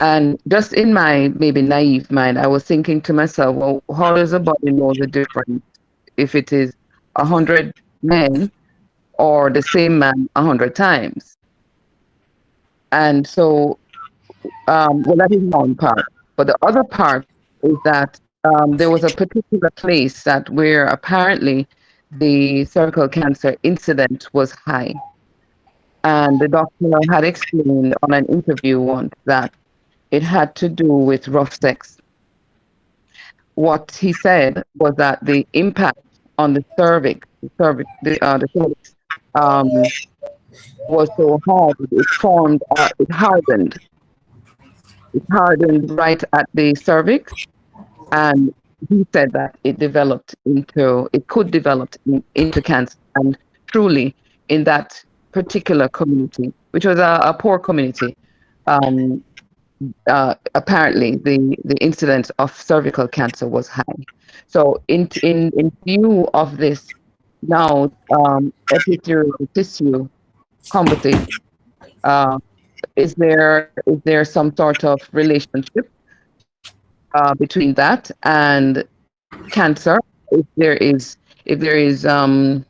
S2: And just in my maybe naive mind, I was thinking to myself, well, how does a body know the difference if it is 100 men or the same man 100 times? And so, well, that is one part. But the other part is that there was a particular place that where apparently the cervical cancer incidence was high. And the doctor had explained on an interview once that it had to do with rough sex. What he said was that the impact on the cervix, the cervix, um, was so hard, it formed, it hardened right at the cervix, and he said that it could develop into cancer, and truly, in that particular community, which was a poor community, um, apparently the incidence of cervical cancer was high. So in view of this now epithelial tissue conversation, uh, is there some sort of relationship between that and cancer? If there is um,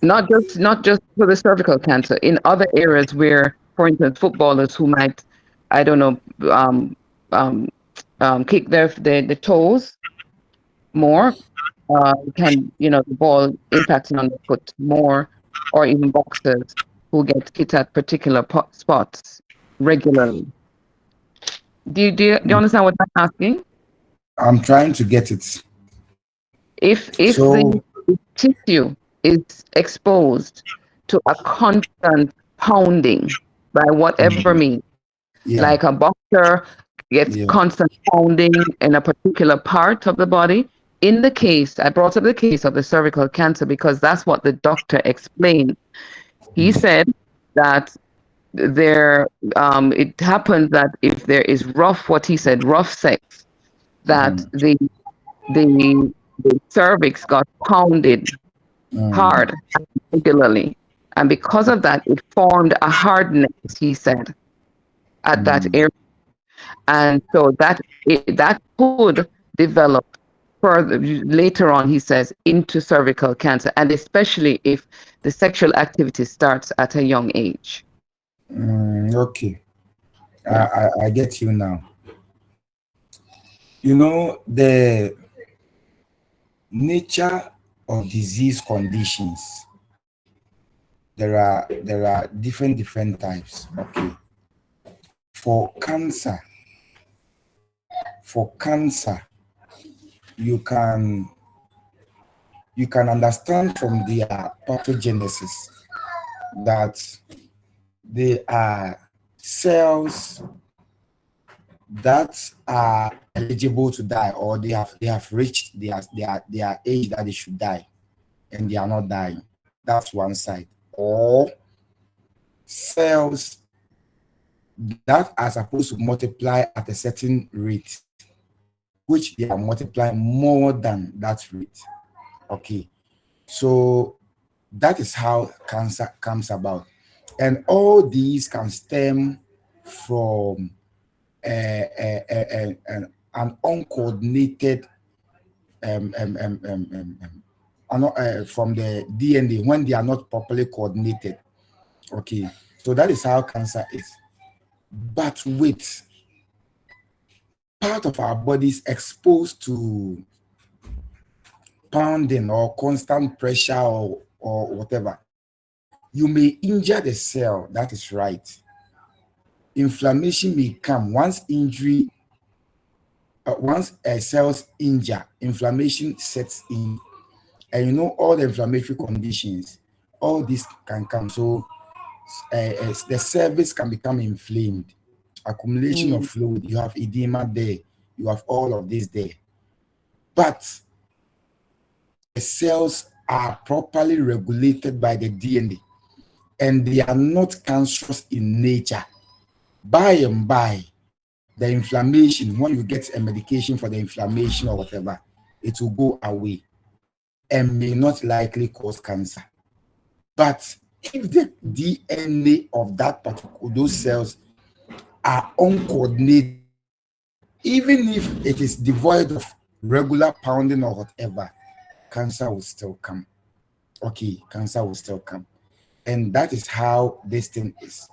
S2: not just for the cervical cancer, in other areas where, for instance, footballers who might, I don't know, um, um, kick the toes more, can, the ball impacting on the foot more, or even boxers who get hit at particular spots regularly. Do you understand what I'm asking?
S1: I'm trying to get it.
S2: If the
S1: So
S2: tissue is exposed to a constant pounding by whatever means,
S1: yeah,
S2: like a boxer gets
S1: yeah.
S2: constant pounding in a particular part of the body. In the case, I brought up the case of the cervical cancer because that's what the doctor explained. He said that it happens that if there is what he said, rough sex, that the cervix got pounded hard regularly. And because of that, it formed a hardness, he said, at that area. And so that could develop further later on, he says, into cervical cancer, and especially if the sexual activity starts at a young age.
S1: Okay,
S2: Yeah.
S1: I get you now. The nature of disease conditions. There are different types. Okay, for cancer, for cancer, you can you can understand from their pathogenesis that they are cells that are eligible to die, or they have reached their age that they should die, and they are not dying. That's one side. Or cells that are supposed to multiply at a certain rate, which they are multiplying more than that rate. Okay, so that is how cancer comes about, and all these can stem from an uncoordinated from the DNA when they are not properly coordinated. Okay, so that is how cancer is. But with part of our bodies exposed to pounding or constant pressure, or whatever, you may injure the cell. That is right. Inflammation may come once a cell's injure, inflammation sets in, and all the inflammatory conditions, all this can come. So the cervix can become inflamed, accumulation of
S2: Mm.
S1: fluid, you have edema there, you have all of this there. But the cells are properly regulated by the DNA and they are not cancerous in nature, by and by, the inflammation, when you get a medication for the inflammation or whatever, it will go away and may not likely cause cancer. But if the DNA of that particular, those cells are uncoordinated, even if it is devoid of regular pounding or whatever, cancer will still come. Okay, cancer will still come. And that is how this thing is.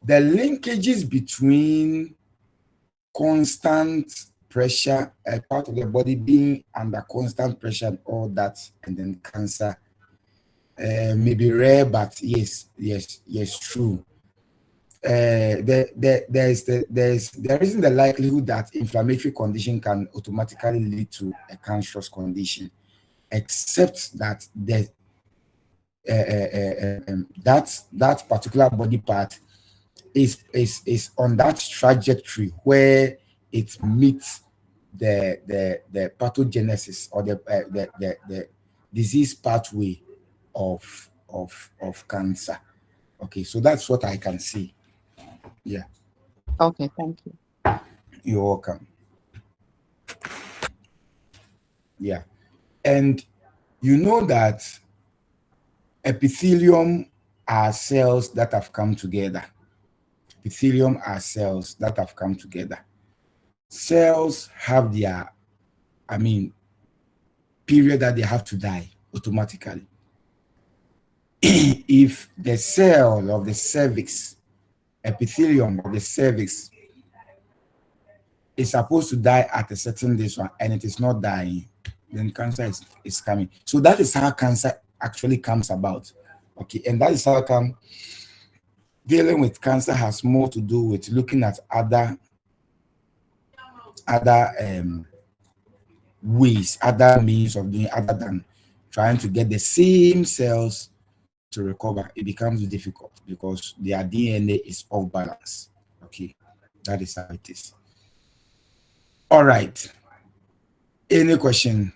S1: The linkages between constant pressure, a part of the body being under constant pressure and all that, and then cancer may be rare, but yes, true. There isn't the likelihood that inflammatory condition can automatically lead to a cancerous condition, except that that particular body part is on that trajectory where it meets the pathogenesis or the disease pathway of cancer. Okay, so that's what I can see. Yeah.
S2: Okay, thank you.
S1: You're welcome. Yeah. And you know that epithelium are cells that have come together. Epithelium are cells that have come together. Cells have their, period that they have to die automatically. If the cell of the cervix, epithelium of the cervix, is supposed to die at a certain day and it is not dying, then cancer is coming. So that is how cancer actually comes about. Okay, and that is how come dealing with cancer has more to do with looking at other ways, other means of doing other than trying to get the same cells to recover. It becomes difficult because their DNA is off balance. Okay, that is how it is. All right. Any question?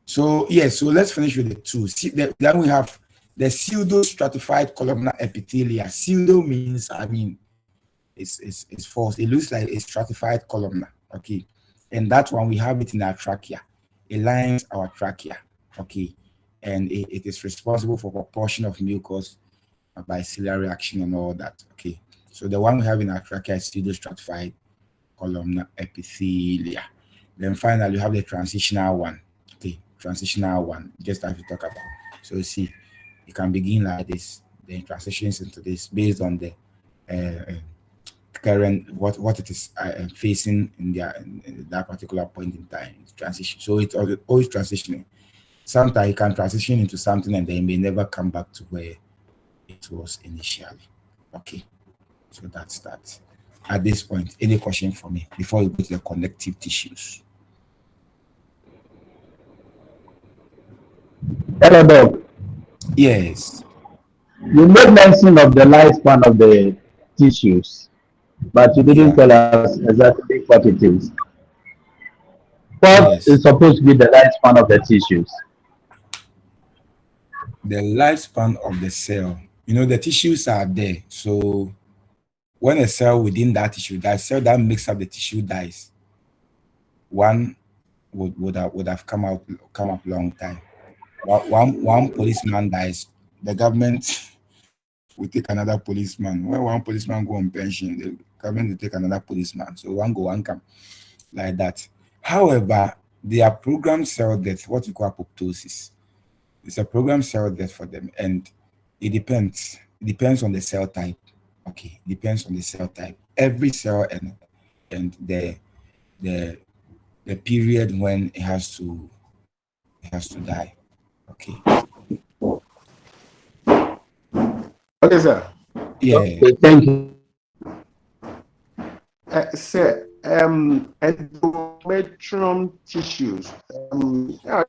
S1: So yes, so let's finish with the two. See, then we have the pseudo-stratified columnar epithelia. Pseudo means, it's false. It looks like a stratified columnar. Okay, and that one we have it in our trachea. It lines our trachea. Okay, and it is responsible for proportion of mucus by ciliary action and all that. Okay, so the one we have in our trachea is pseudo-stratified columnar epithelia. Then finally, you have the transitional one. Okay, transitional one, just as we talk about. So you see, you can begin like this, then transitions into this based on the current what it is facing in that particular point in time. Transition. So it's always transitioning. Sometimes you can transition into something and they may never come back to where it was initially. Okay, so that's that. At this point, any question for me before we go to the connective tissues?
S5: Hello, Doc.
S1: Yes.
S5: You made mention of the lifespan of the tissues, but you didn't
S1: Yeah.
S5: tell us exactly what it is. What
S1: Yes.
S5: is supposed to be the lifespan of the tissues?
S1: The lifespan of the cell. The tissues are there. So when a cell within that tissue, that cell that makes up the tissue dies, one would have come up long time. One policeman dies, the government will take another policeman. When one policeman go on pension, the government will take another policeman. So one go, one come, like that. However, they are programmed cell death, what we call apoptosis. It's a programmed cell death for them, and it depends. It depends on the cell type. Okay, depends on the cell type. Every cell and the period when it has to die. Okay.
S10: Okay, sir.
S1: Yeah.
S5: Okay, thank you.
S10: Sir, endometrium tissues. Why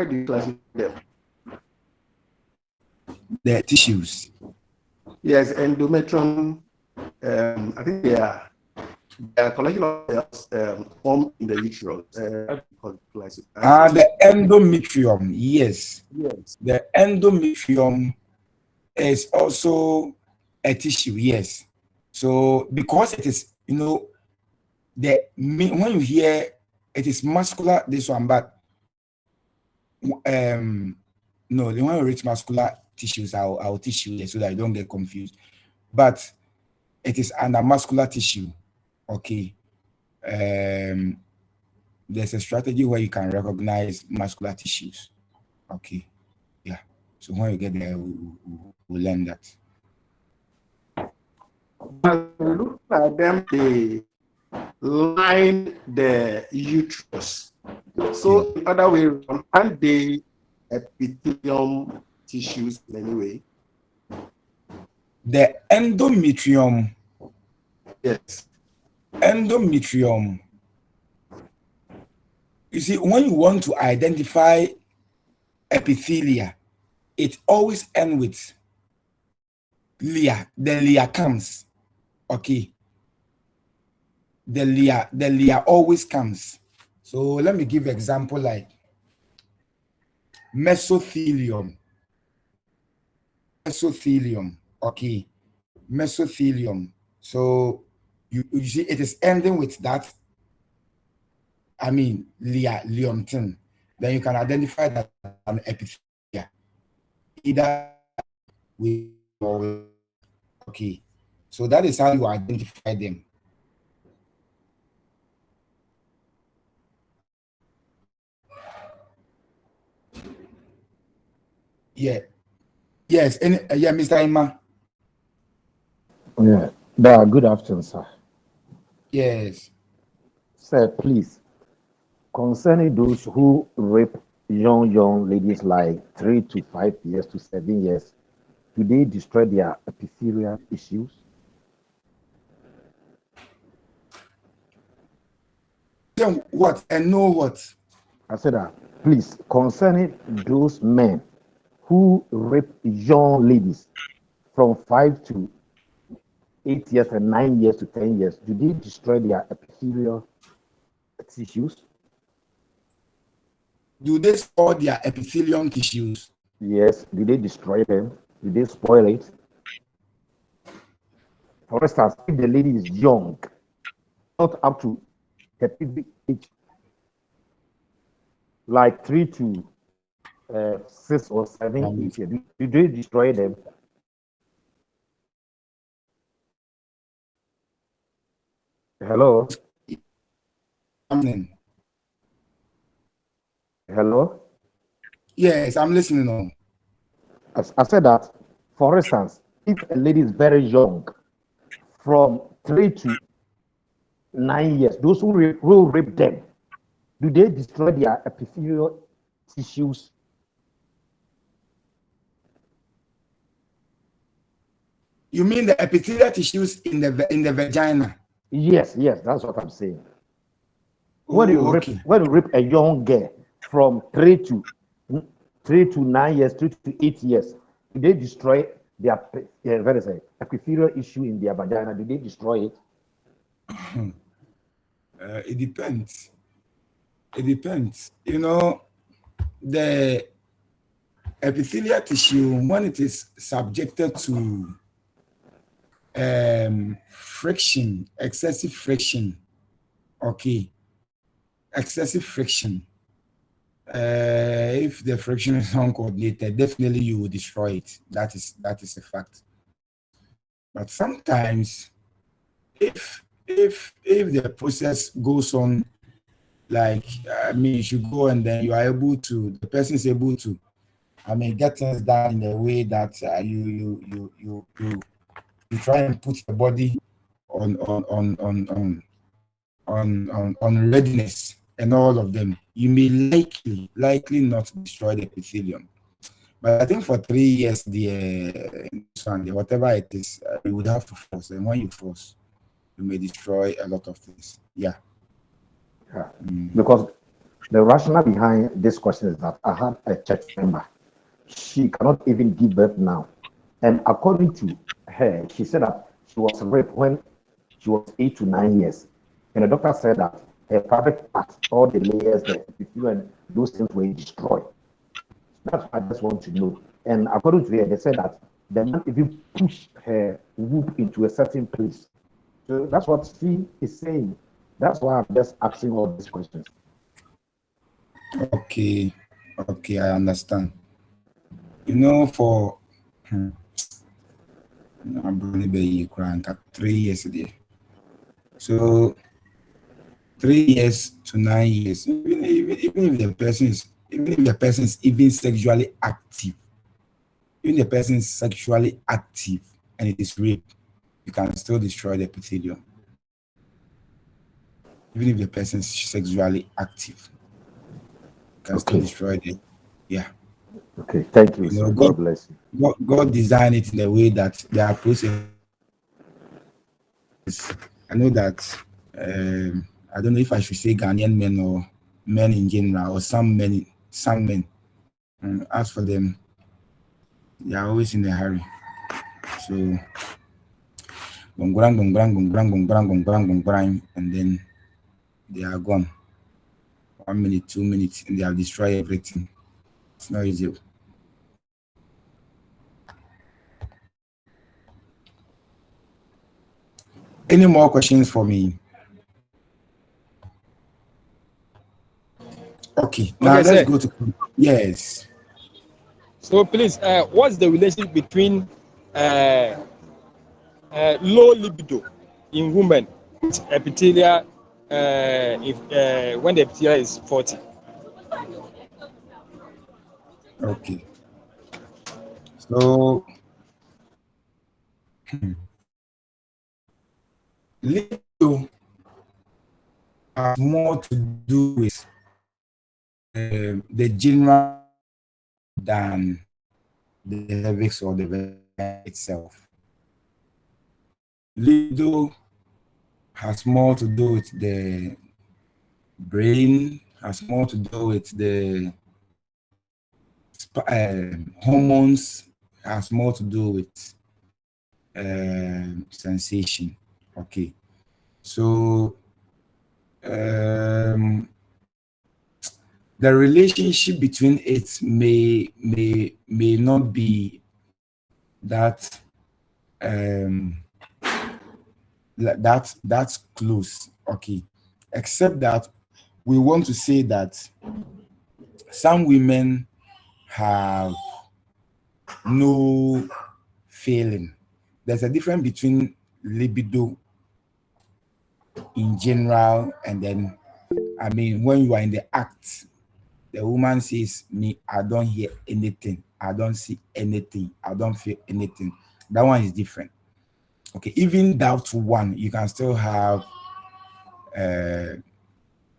S10: do you classify them?
S1: The tissues.
S10: Yes, endometrium. I think they are the collection of cells formed in the uterus.
S1: The endometrium, yes.
S10: Yes.
S1: The endometrium is also a tissue, yes. So because it is, when you hear it is muscular, this one, but no, the one who reach muscular tissues, I'll teach you so that you don't get confused. But it is under muscular tissue. Okay. There's a strategy where you can recognize muscular tissues. Okay. Yeah. So when you get there, we'll learn that.
S10: But we look at them, they line the uterus. So the other way around, and the epithelium tissues in any way.
S1: The endometrium.
S10: Yes.
S1: Endometrium. You see, when you want to identify epithelia, it always ends with Leah. The Leah comes. Okay. The Leah always comes. So let me give example like mesothelium. Mesothelium. Okay. Mesothelium. So you see it is ending with that. I mean leontin. Then you can identify that an epithelia. Either with or okay. So that is how you identify them. Yeah. Yes. Yeah, Mr. Ima.
S11: Yeah. Good afternoon, sir.
S1: Yes.
S11: Sir, please, concerning those who rape young ladies like 3 to 5 years to 7 years, do they destroy their epithelial issues?
S1: Then what? And know what?
S11: I said that, please, concerning those men who rape young ladies from 5 to 8 years and 9 years to 10 years, do they destroy their epithelial tissues?
S1: Do they spoil their epithelium tissues?
S11: Yes. Do they destroy them? Do they spoil it? For instance, if the lady is young, not up to her pubic age, like 3 to 6 or 7, 8 years, do they destroy them? Hello? Hello?
S1: Yes, I'm listening on.
S11: I said that, for instance, if a lady is very young, from 3 to 9 years, those who will rape them, do they destroy their epithelial tissues?
S1: You mean the epithelial tissues in the vagina?
S11: Yes, that's what I'm saying. When you rape a young girl from 3 to 9 years, 3 to 8 years, do they destroy their epithelial issue in their vagina? Do they destroy it?
S1: It depends. It depends. The epithelial tissue, when it is subjected to friction, excessive friction, okay, excessive friction. If the friction is uncoordinated, definitely you will destroy it. That is a fact. But sometimes, if the process goes on, like you should go and then the person is able to, get things done in a way that you try and put the body on readiness and all of them, you may likely not destroy the epithelium. But I think for 3 years, whatever it is, you would have to force. And when you force, you may destroy a lot of things. Yeah.
S11: Because the rationale behind this question is that I have a church member. She cannot even give birth now. And according to her, she said that she was raped when she was 8 to 9 years. And the doctor said that her private part, all the layers, the epithelium, and those things were destroyed. That's what I just want to know. And according to her, they said that the man even pushed her womb into a certain place. So that's what she is saying. That's why I'm just asking all these questions.
S1: Okay, okay, I understand. For I'm probably be crying 3 years there. So 3 years to 9 years, even if the person is even sexually active, even the person is sexually active and it is rape, you can still destroy the epithelium. Even if the person is sexually active, you can still
S11: Okay.
S1: destroy the yeah.
S11: Okay. Thank you, sir.
S1: God,
S11: God bless you.
S1: God designed it in a way that there are processes. I know that I don't know if I should say Ghanaian men or men in general or some men. As for them, they are always in a hurry. So gongrang, gongrang, gongrang, gongrang, gongrang, gongrang, and then they are gone. 1 minute, 2 minutes, and they have destroyed everything. It's not easy. Any more questions for me? Okay, now
S8: Okay,
S1: let's
S8: sir.
S1: go to yes.
S8: So please, what's the relationship between uh, low libido in women with epithelia if when the epithelia is 40?
S1: Okay, so libido has more to do with the general than the cervix or the vagina itself. Libido has more to do with the brain, has more to do with the hormones, has more to do with sensation. Okay, so the relationship between it may not be that that's close. Okay, except that we want to say that some women have no feeling. There's a difference between libido in general and then, I mean, when you are in the act, the woman says, "Me, I don't hear anything, I don't see anything, I don't feel anything." That one is different. Okay, even that one, you can still have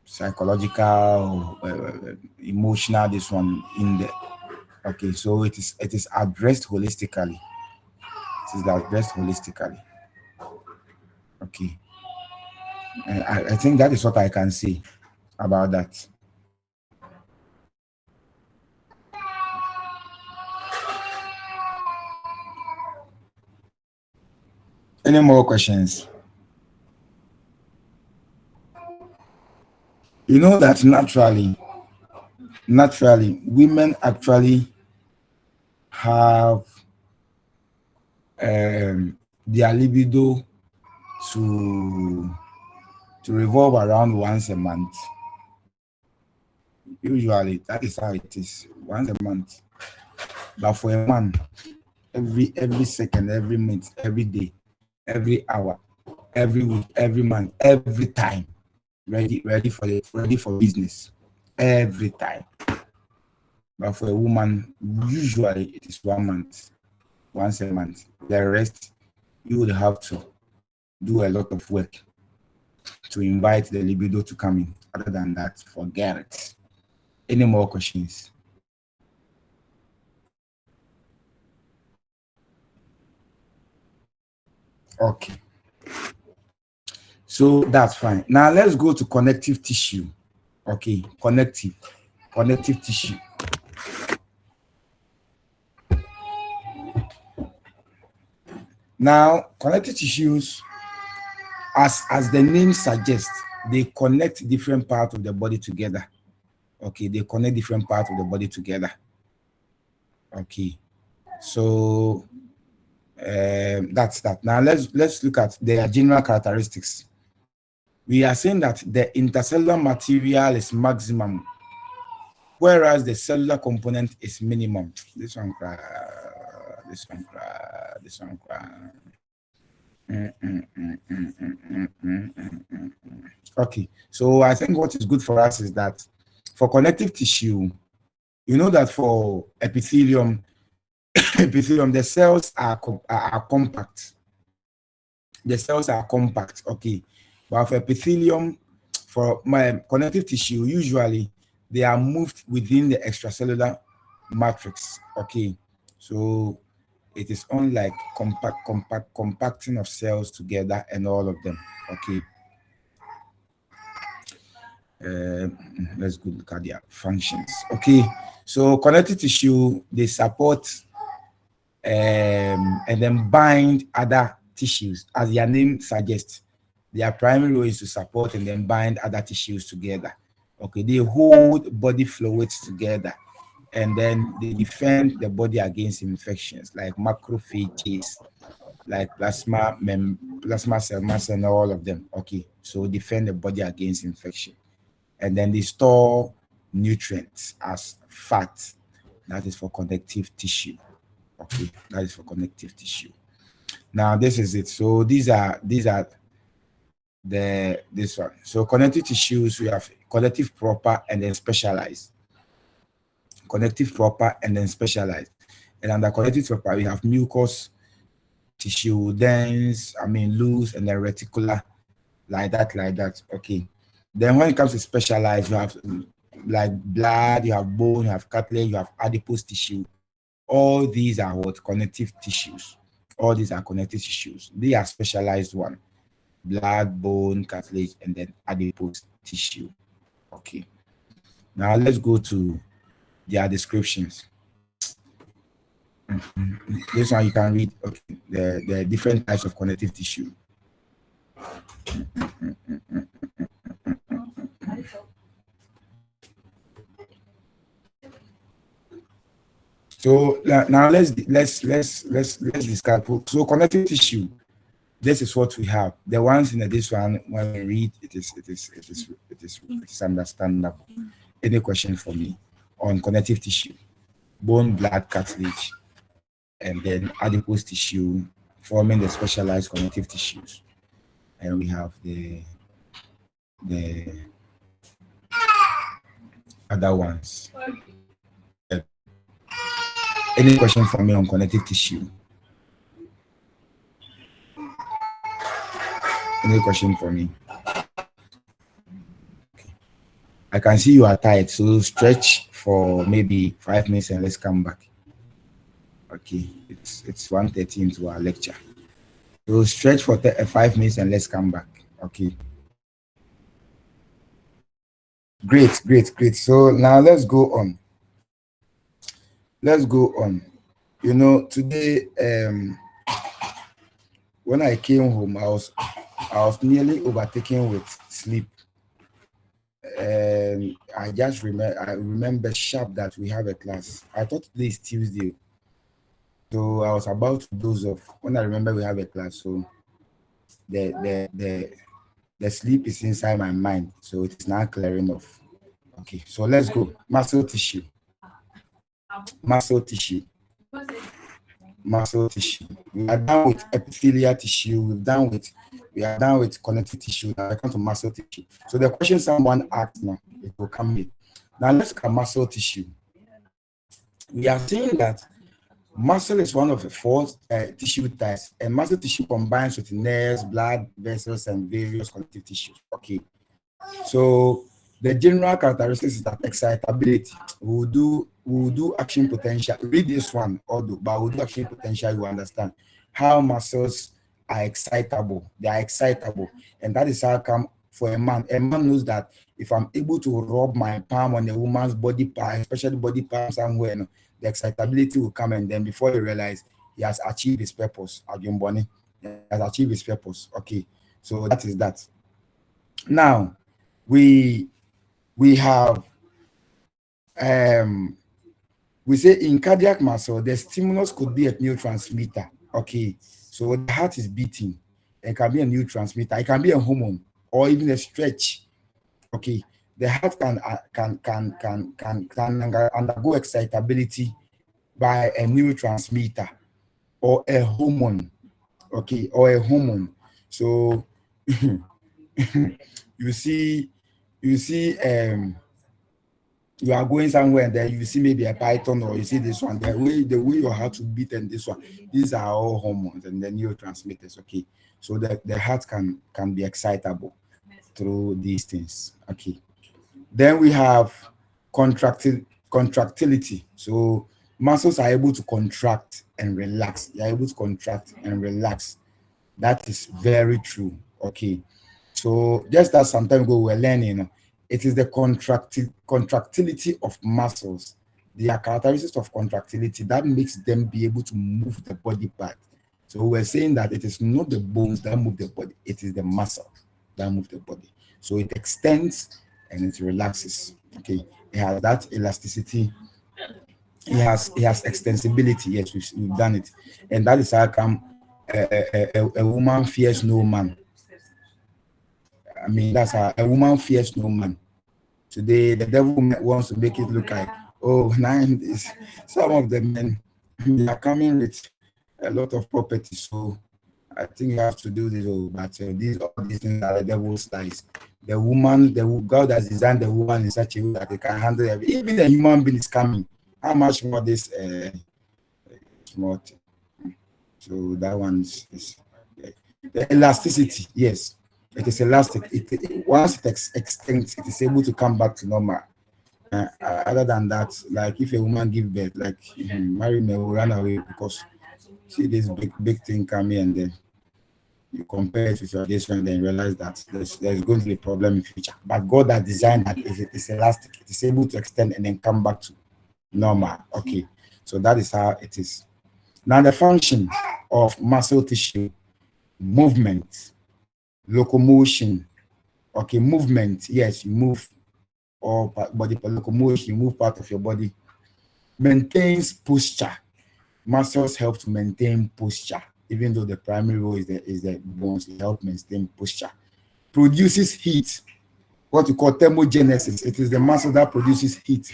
S1: psychological, emotional, this one in there. Okay, so it is addressed holistically. It is addressed holistically. Okay, I think that is what I can say about that. Any more questions? You know that naturally, women actually have their libido to revolve around once a month. Usually, that is how it is, once a month. But for a man, every second, every minute, every day, every hour, every week, every month, every time, ready for business, every time. But for a woman, usually it is 1 month, once a month. The rest, you would have to do a lot of work to invite the libido to come in. Other than that, forget it. Any more questions? Okay. So that's fine. Now let's go to connective tissue. Okay, connective tissue. Now, connective tissues as the name suggests, they connect different parts of the body together. Okay, they connect different parts of the body together. Okay, so that's that. Now let's look at their general characteristics. We are saying that the intercellular material is maximum, whereas the cellular component is minimum. This one, this one, this one. Okay, so I think what is good for us is that for connective tissue, you know that for epithelium, the cells are compact. The cells are compact, okay. But for epithelium, for my connective tissue, usually they are moved within the extracellular matrix, okay. So it is unlike compacting of cells together and all of them, okay. Let's go look at their functions, okay. So connective tissue, they support and then bind other tissues, as their name suggests. Their primary role is to support and then bind other tissues together. Okay, they hold body fluids together, and then they defend the body against infections like macrophages, like plasma cell mass, and all of them. Okay, so defend the body against infection, and then they store nutrients as fat. That is for connective tissue. Okay, that is for connective tissue. Now this is it. So these are this one. So connective tissues, we have connective proper and then specialized. Connective proper and then specialized. And under connective proper, we have mucous tissue, dense, loose, and then reticular, like that. Okay. Then when it comes to specialized, you have like blood, you have bone, you have cartilage, you have adipose tissue. All these are what? Connective tissues. All these are connective tissues. They are specialized one. Blood, bone, cartilage, and then adipose tissue. Okay. Now let's go to their descriptions. This one you can read, okay, the different types of connective tissue. So now let's discuss. So connective tissue, this is what we have. The ones in this one, when we read, it is understandable. Any question for me on connective tissue? Bone, blood, cartilage, and then adipose tissue forming the specialized connective tissues. And we have the other ones. Any question for me on connective tissue? Any question for me? Okay. I can see you are tired, so stretch for maybe 5 minutes and let's come back. Okay, it's 1:30 into our lecture. So stretch for 5 minutes and let's come back. Okay. Great. So now let's go on. You know, today, when I came home, I was nearly overtaken with sleep. And I just remember sharp that we have a class. I thought today is Tuesday. So I was about to doze off when I remember we have a class. So the sleep is inside my mind. So it is now clearing off. Okay, so let's go. Muscle tissue. We are done with epithelial tissue. We are done with connective tissue. Now I come to muscle tissue. So the question someone asked now, it will come here. Now let's look at muscle tissue. We are saying that muscle is one of the four tissue types, and muscle tissue combines with nerves, blood vessels, and various connective tissues. Okay, so the general characteristics is that excitability. We'll do action potential. Read this one, although, but we'll do action potential. You understand how muscles are excitable. They are excitable, and that is how come for a man. A man knows that if I'm able to rub my palm on a woman's body part, especially body part somewhere, the excitability will come, and then before you realize, he has achieved his purpose. He has achieved his purpose. Okay, So that is that. Now we have we say in cardiac muscle, the stimulus could be a neurotransmitter. Okay, so the heart is beating. It can be a neurotransmitter. It can be a hormone or even a stretch. Okay, the heart can undergo excitability by a neurotransmitter or a hormone. Okay, or a hormone. So you see, you are going somewhere and then you see maybe a python, or you see this one, the way your heart will beat, and this one, these are all hormones and the neurotransmitters. Okay, so the heart can be excitable through these things. Okay, then we have contractility. So muscles are able to contract and relax. They are able to contract and relax. That is very true. Okay, so just as some time ago we were learning, it is the contractility of muscles. They are characteristics of contractility that makes them be able to move the body back. So we're saying that it is not the bones that move the body, it is the muscle that move the body. So it extends and it relaxes. Okay, it has that elasticity. It has extensibility. Yes, we've done it, and that is how come a woman fears no man. I mean, that's how a woman fears no man. Today, the devil wants to make it look like, oh, nine is some of the men they are coming with a lot of property, so I think you have to do this. Oh, but all these things are the devil's lies. The woman, God has designed the woman in such a way that they can handle everything. Even the human being is coming. How much more this small thing? So that one is the elasticity. Yes, it is elastic. Once it extends, it is able to come back to normal. Other than that, like if a woman give birth, like marry me will run away because see this big thing coming, and then you compare it with your this one, then you realize that there's going to be a problem in future. But God has designed that it is elastic. It is able to extend and then come back to normal. Okay, so that is how it is. Now the function of muscle tissue: movement, locomotion. Okay, movement. Yes, you move or body for locomotion, you move part of your body. Maintains posture. Muscles help to maintain posture, even though the primary role is the bones. It help maintain posture. Produces heat, what we call thermogenesis. It is the muscle that produces heat.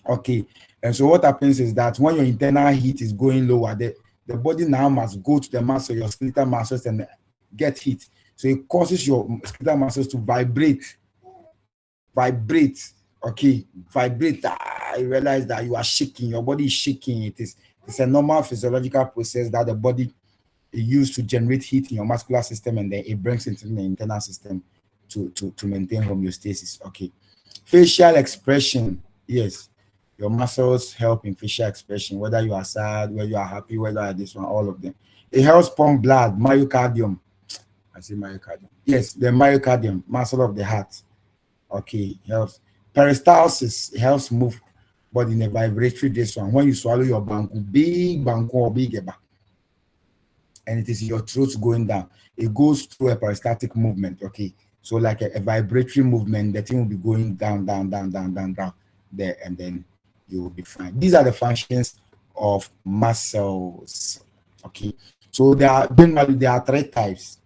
S1: Okay, and so what happens is that when your internal heat is going lower, the body now must go to the muscle, your skeletal muscles, and get heat. So it causes your skeletal muscles to vibrate. Okay, vibrate. You realize that you are shaking, your body is shaking. It's a normal physiological process that the body uses to generate heat in your muscular system, and then it brings it into the internal system to maintain homeostasis. Okay, facial expression. Yes, your muscles help in facial expression, whether you are sad, whether you are happy, whether you are this one, all of them. It helps pump blood, myocardium. I say myocardium. Yes, the myocardium, muscle of the heart. Okay, helps. Peristalsis, it helps move body in a vibratory this one. When you swallow your big banku or big eba, and it is your throat going down, it goes through a peristaltic movement. Okay, so like a vibratory movement, the thing will be going down there, and then you will be fine. These are the functions of muscles. Okay, so generally there are three types.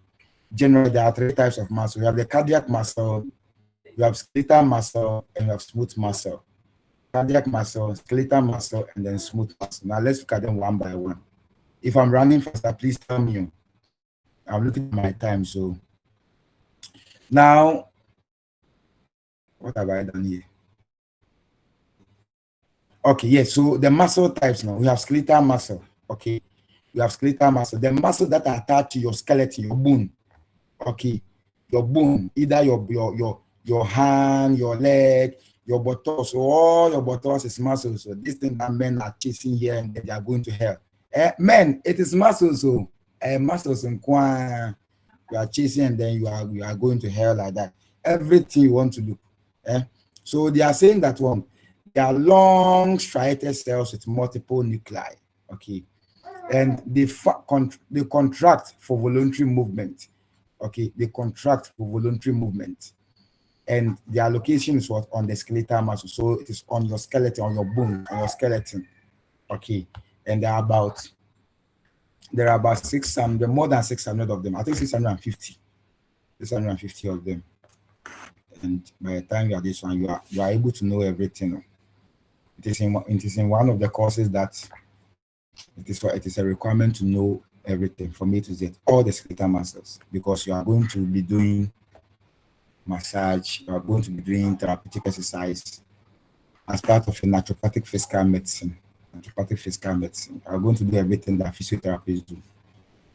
S1: Generally, there are three types of muscle. We have the cardiac muscle, you have skeletal muscle, and you have smooth muscle. Cardiac muscle, skeletal muscle, and then smooth muscle. Now let's look at them one by one. If I'm running faster, please tell me. I'm looking at my time. So now, what have I done here? Okay, yes. So the muscle types now. We have skeletal muscle. Okay, we have skeletal muscle. The muscle that are attached to your skeleton, your bone. Okay, your bone, either your hand, your leg, your buttocks, so all your buttocks is muscles. So this thing that men are chasing here and they are going to hell. Men, it is muscles. So muscles and you are chasing and then you are going to hell like that. Everything you want to do. So they are saying that one, they are long striated cells with multiple nuclei. Okay, and they contract for voluntary movement. okay, they contract for voluntary movement. And their location is what? On the skeletal muscle. So it is on your skeleton, on your bone, on your skeleton. Okay. And there are about 600, more than 600 of them. I think 650 of them. And by the time you are this one, you are able to know everything. It is in one of the courses that it is a requirement to know everything from A to Z, all the skeletal muscles, because you are going to be doing massage, you are going to be doing therapeutic exercise as part of a naturopathic physical medicine. You are going to do everything that physiotherapists do.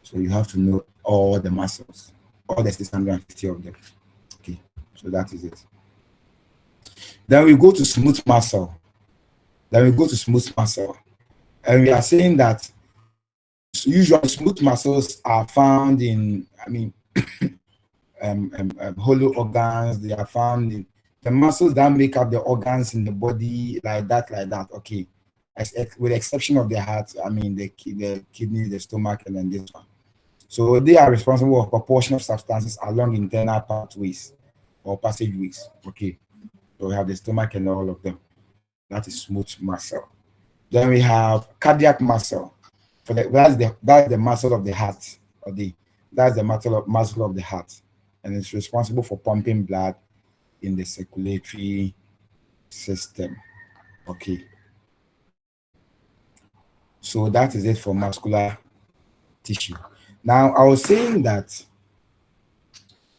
S1: So you have to know all the muscles, all the 650 of them. Okay, so that is it. Then we go to smooth muscle. And we are saying that usually smooth muscles are found in, hollow organs. They are found in the muscles that make up the organs in the body, like that. Okay, with the exception of the heart, the kidneys, the stomach, and then this one. So they are responsible for proportion of substances along internal pathways or passageways. Okay, so we have the stomach and all of them. That is smooth muscle. Then we have cardiac muscle. That's the muscle of the heart. That's the muscle of the heart, and it's responsible for pumping blood in the circulatory system. Okay. So that is it for muscular tissue. Now, I was saying that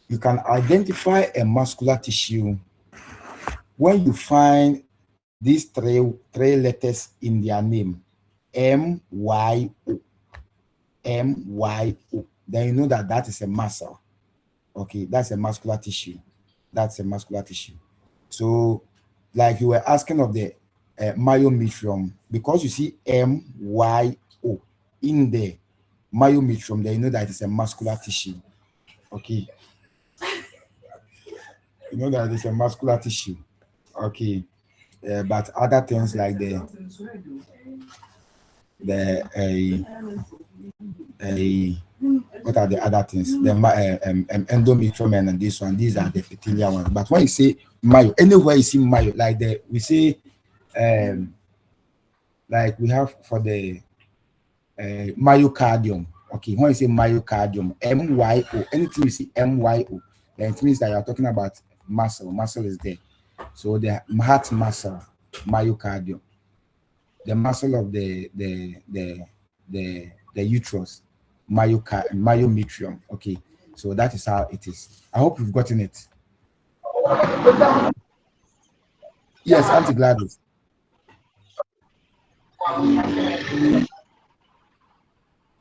S1: you can identify a muscular tissue when you find these three letters in their name, MYO. MYO. Then you know that is a muscle. Okay, that's a muscular tissue. So, like you were asking of the myometrium, because you see MYO in the myometrium, then you know that it's a muscular tissue. Okay. You know that it's a muscular tissue. Okay. But other things like what are the other things? The endometrium and this one, these are the epithelial ones. But when you say myo, anywhere you see myo, like we say, like we have for the myocardium. Okay, when you say myocardium, MYO, anything you see MYO, then it means that you're talking about muscle. Muscle is there. So the heart muscle, myocardium, the muscle of the uterus, myometrium. Okay, so that is how it is. I hope you've gotten it. Yes, Auntie Gladys.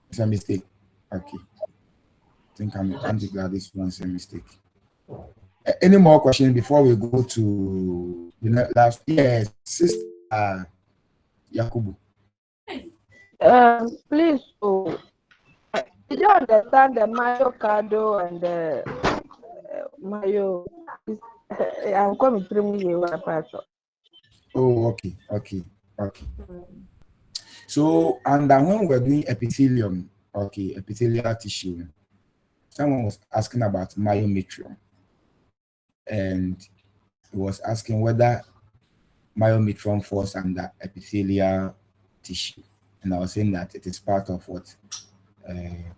S1: It's a mistake. Okay. I think Auntie Gladys wants a mistake. Any more questions before we go to the last? Yes, Sister Yakubu.
S7: Please, did you understand the myocardio and the myo? I'm coming through you one part.
S1: Oh, okay. So, and then when we're doing epithelium, okay, epithelial tissue, someone was asking about myometrium, and he was asking whether myometrium falls under epithelial tissue, and I was saying that it is part of what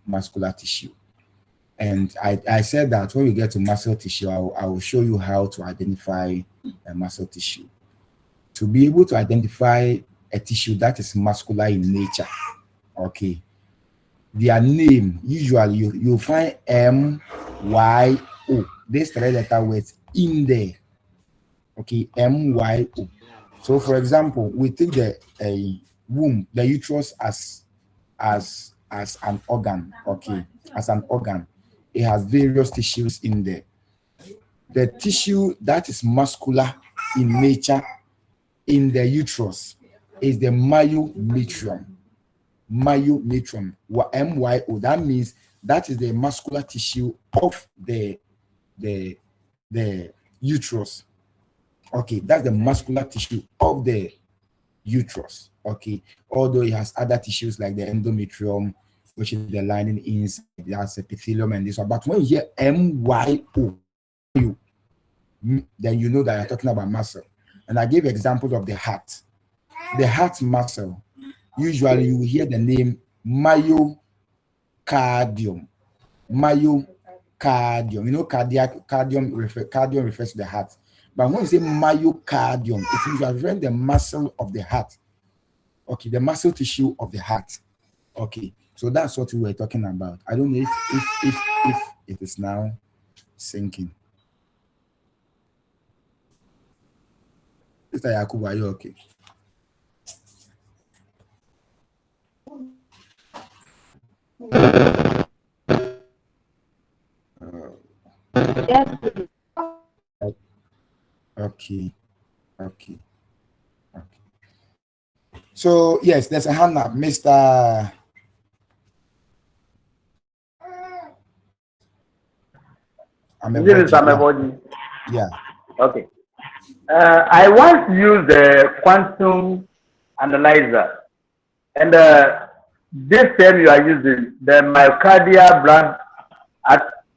S1: muscular tissue. And I said that when we get to muscle tissue, I will show you how to identify a muscle tissue. To be able to identify a tissue that is muscular in nature, okay, their name, usually you find MYO. This three letter words in there. Okay, MYO. So for example, we take the womb, the uterus as an organ, okay, as an organ. It has various tissues in there. The tissue that is muscular in nature in the uterus is the myometrium. Myometrium, MYO. That means that is the muscular tissue of the uterus. Okay, that's the muscular tissue of the uterus. Okay, although it has other tissues like the endometrium, which is the lining inside. That's epithelium and this one. But when you hear MYO, then you know that you're talking about muscle. And I gave examples of the heart. The heart muscle, usually you will hear the name myocardium. Myocardium. You know, cardium refers to the heart. But when you say myocardium, it means you are referring the muscle of the heart. Okay, the muscle tissue of the heart. Okay, so that's what we were talking about. I don't know if it is now sinking. Mr. Yakubu, are you okay?
S7: Yes.
S1: Okay. Okay. So yes, there's a hand up, Mr.
S5: This is Amebody.
S1: Yeah.
S5: Okay. I once used the quantum analyzer, and this time you are using the myocardial blood.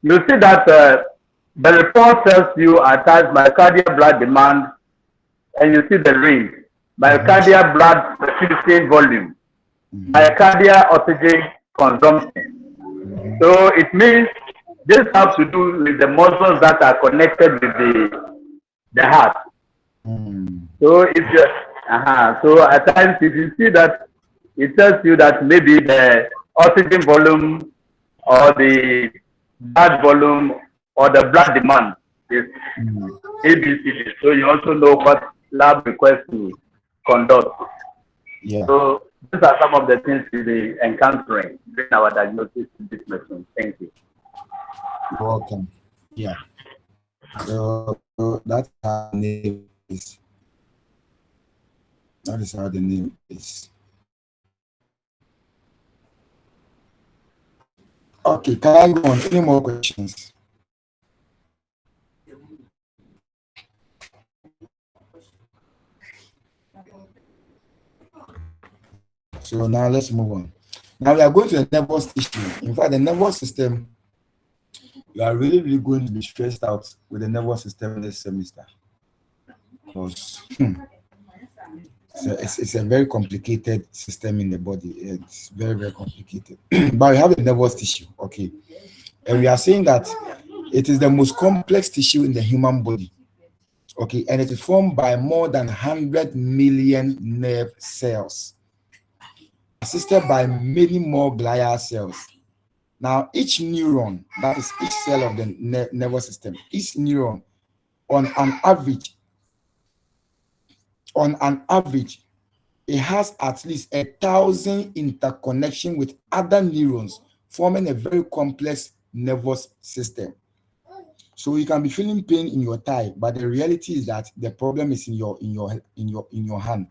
S5: You see that the report tells you attach myocardial blood demand, and you see the range: myocardial blood perfusion volume, myocardial oxygen consumption. So it means this has to do with the muscles that are connected with the heart. So if you, so at times if you see that it tells you that maybe the oxygen volume or the blood volume or the blood demand is ABCD. So you also know what lab requires to conduct.
S1: Yeah.
S5: So these are some of the things we'll be encountering during our diagnosis in this machine. Thank you.
S1: You're welcome. Yeah. So that's how the name is. That is how the name is. Okay, can I go on? Any more questions? So now let's move on. Now we are going to the nervous system. In fact, the nervous system, you are really going to be stressed out with the nervous system this semester. Because it's a very complicated system in the body. It's very complicated. But we have the nervous tissue, okay. And we are saying that it is the most complex tissue in the human body. Okay, and it is formed by more than 100 million nerve cells, assisted by many more glial cells. Now, each neuron, that is each cell of the nervous system, each neuron, on an average, it has at least 1,000 interconnection with other neurons, forming a very complex nervous system. So you can be feeling pain in your thigh, but the reality is that the problem is in your hand.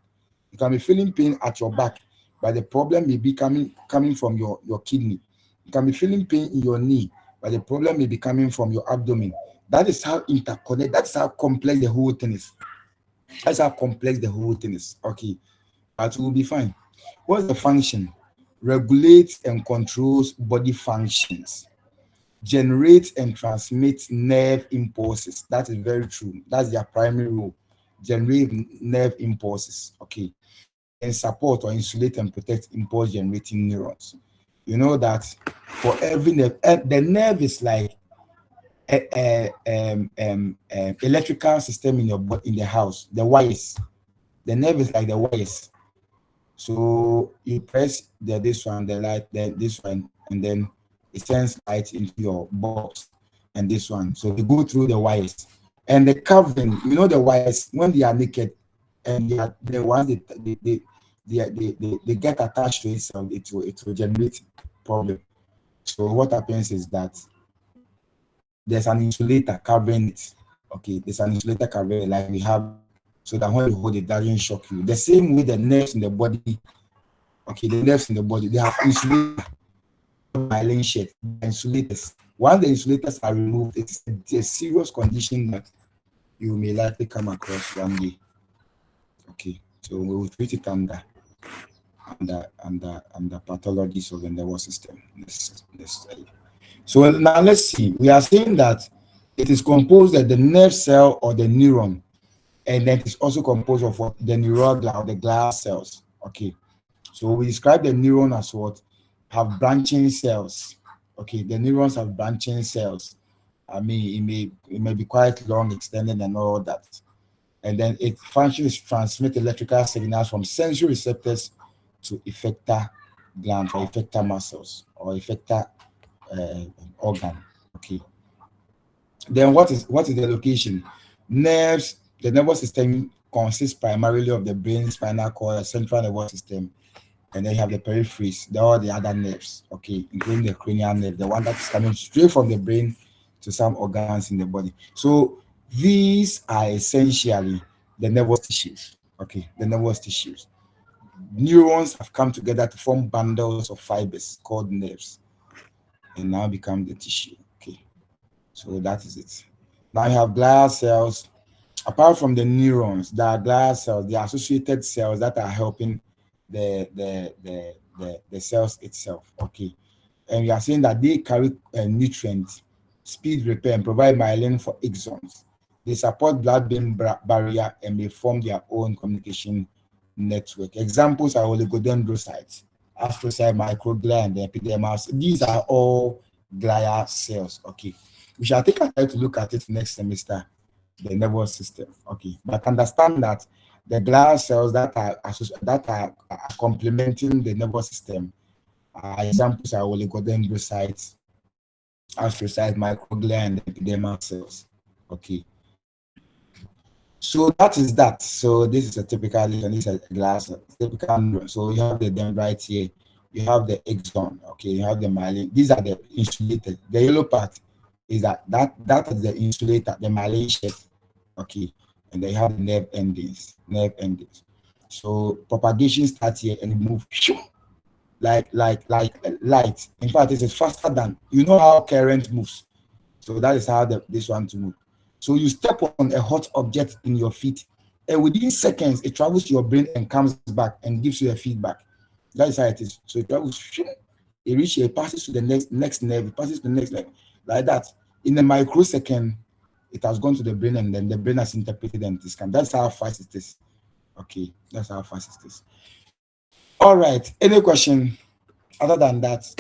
S1: You can be feeling pain at your back, but the problem may be coming from your kidney. You can be feeling pain in your knee, but the problem may be coming from your abdomen. That is how interconnected. That's how complex the whole thing is. That's how complex the whole thing is. Okay, but we'll be fine. What's the function? Regulates and controls body functions. Generates and transmits nerve impulses. That is very true. That's their primary role. Generate nerve impulses. Okay. And support or insulate and protect impulse generating neurons. You know that for every nerve, the nerve is like electrical system in your body, in the house. The wires. The nerve is like the wires. So you press this one, the light, then this one, and then it sends light into your box, and this one. So they go through the wires, and the covering. You know the wires when they are naked, and they are the ones they get attached to itself. It will generate problem. So what happens is that there's an insulator covering it. Okay, there's an insulator covering it, like we have, so that when you hold it, doesn't shock you. The same way the nerves in the body. Okay, the nerves in the body, they have insulator, myelin sheath, insulators. Once the insulators are removed, it's a serious condition that you may likely come across one day. Okay, so we will treat it under and the pathologies of the nervous system. So now let's see. We are saying that it is composed of the nerve cell or the neuron, and then it's also composed of what the neuroglia or the glial cells. Okay. So we describe the neuron as what have branching cells. Okay, the neurons have branching cells. I mean, it may be quite long, extended, and all that. And then it functions transmit electrical signals from sensory receptors to effector glands or effector muscles or effector uh, organ. Okay. Then what is the location? Nerves. The nervous system consists primarily of the brain, spinal cord, the central nervous system, and then you have the peripheries, all the other nerves, okay, including the cranial nerve, the one that's coming straight from the brain to some organs in the body. So these are essentially the nervous tissues, okay, the nervous tissues. Neurons have come together to form bundles of fibers called nerves and now become the tissue, okay. So that is it. Now you have glial cells. Apart from the neurons, there are glial cells, the associated cells that are helping the cells itself. Okay. And we are saying that they carry nutrients, speed repair, and provide myelin for exons. They support blood-brain barrier and may form their own communication network. Examples are oligodendrocytes, astrocyte, microglia, and the epidermal. These are all glial cells. Okay. We shall take a time to look at it next semester, the nervous system. Okay. But understand that the glial cells that are complementing the nervous system, examples are oligodendrocytes, astrocytes, microglia, and epidermal cells. Okay. So that is that. So this is a typical lesion. This is a glass typical neuron. So you have the dendrite here. You have the axon. Okay. You have the myelin. These are the insulated. The yellow part is that is the insulator, the myelin sheath. Okay. And they have the nerve endings. So propagation starts here and it moves like light. In fact, it is faster than how current moves. So that is how this one to move. So you step on a hot object in your feet, and within seconds it travels to your brain and comes back and gives you a feedback. That is how it is. So it travels, it reaches, it passes to the next nerve, it passes to the next nerve, like that. In a microsecond, it has gone to the brain, and then the brain has interpreted and this comes. That's how fast it is. Okay, that's how fast it is. All right. Any question? Other than that,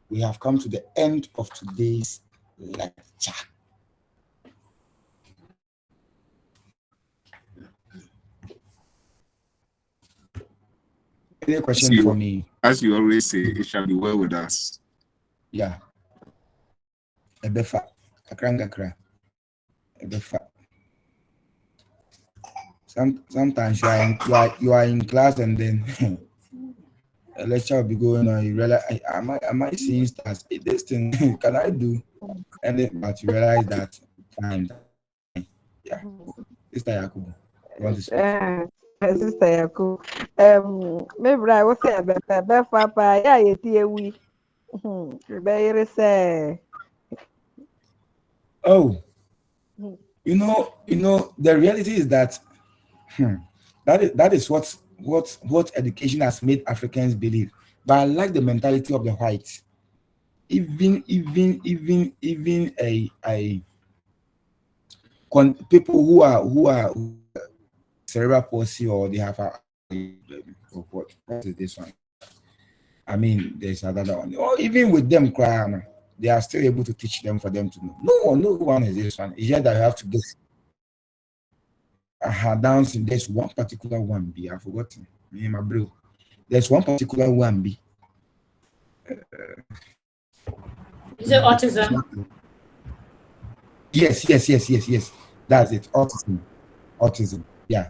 S1: we have come to the end of today's lecture. Any question for me?
S3: As you always say, it shall be well with us.
S1: Yeah. Ebefa. Akrangakra. Ebefa. Sometimes you are in class and then a lecture will be going on. You realize, am I seeing stars? This thing can I do? And then, but you realize that time. Yeah. Sister Yakubu, you want to speak?
S7: Sister Yakubu, maybe I will say better papa. Yeah, we. Very say.
S1: Oh, the reality is that that is what education has made Africans believe. But I like the mentality of the whites. Even people who are cerebral palsy, or they have what is this one? I mean, there's another one. Or even with them crying, they are still able to teach them for them to know. No one is this one. It's just that you have to get dancing. There's one particular one B. I've forgotten. Me and my bro. There's one particular one B.
S12: Is it autism?
S1: Yes. That's it. Autism. Yeah.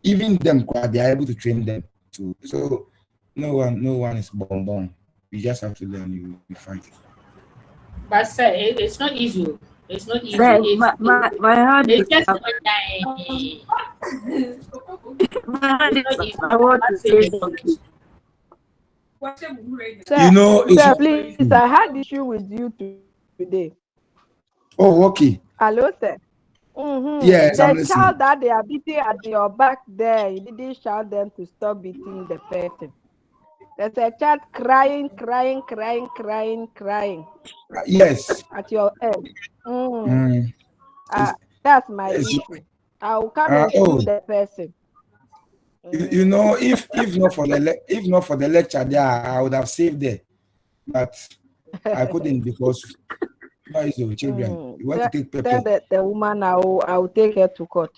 S1: Even them, they are able to train them too. So no one is born. You just have to learn. You will find it.
S12: But sir, it's not easy. It's not easy.
S6: Right,
S12: My
S6: hand
S12: it's
S6: is
S12: just
S6: up.
S12: My hand is not easy.
S6: I want to say something.
S7: Sir, please, I had issue with you today.
S1: Oh, okay.
S7: Hello, sir. Mm-hmm.
S1: Yes, I'm
S7: The
S1: listening.
S7: child that they are beating at your back there, you didn't shout them to stop beating the person. There's a child crying
S1: Yes.
S7: at your end.
S1: Mm.
S7: That's my
S1: Yes.
S7: issue. I will come and
S1: Oh,
S7: shoot the person.
S1: you know, if not for the lecture there, I would have saved it, but I couldn't because noise of children. You want to take
S7: Tell
S1: pepper.
S7: the woman I will take her to court.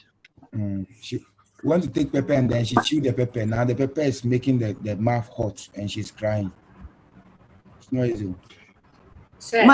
S1: She want to take pepper and then she chew the pepper. Now the pepper is making the mouth hot and she's crying. It's noisy.
S12: Sir,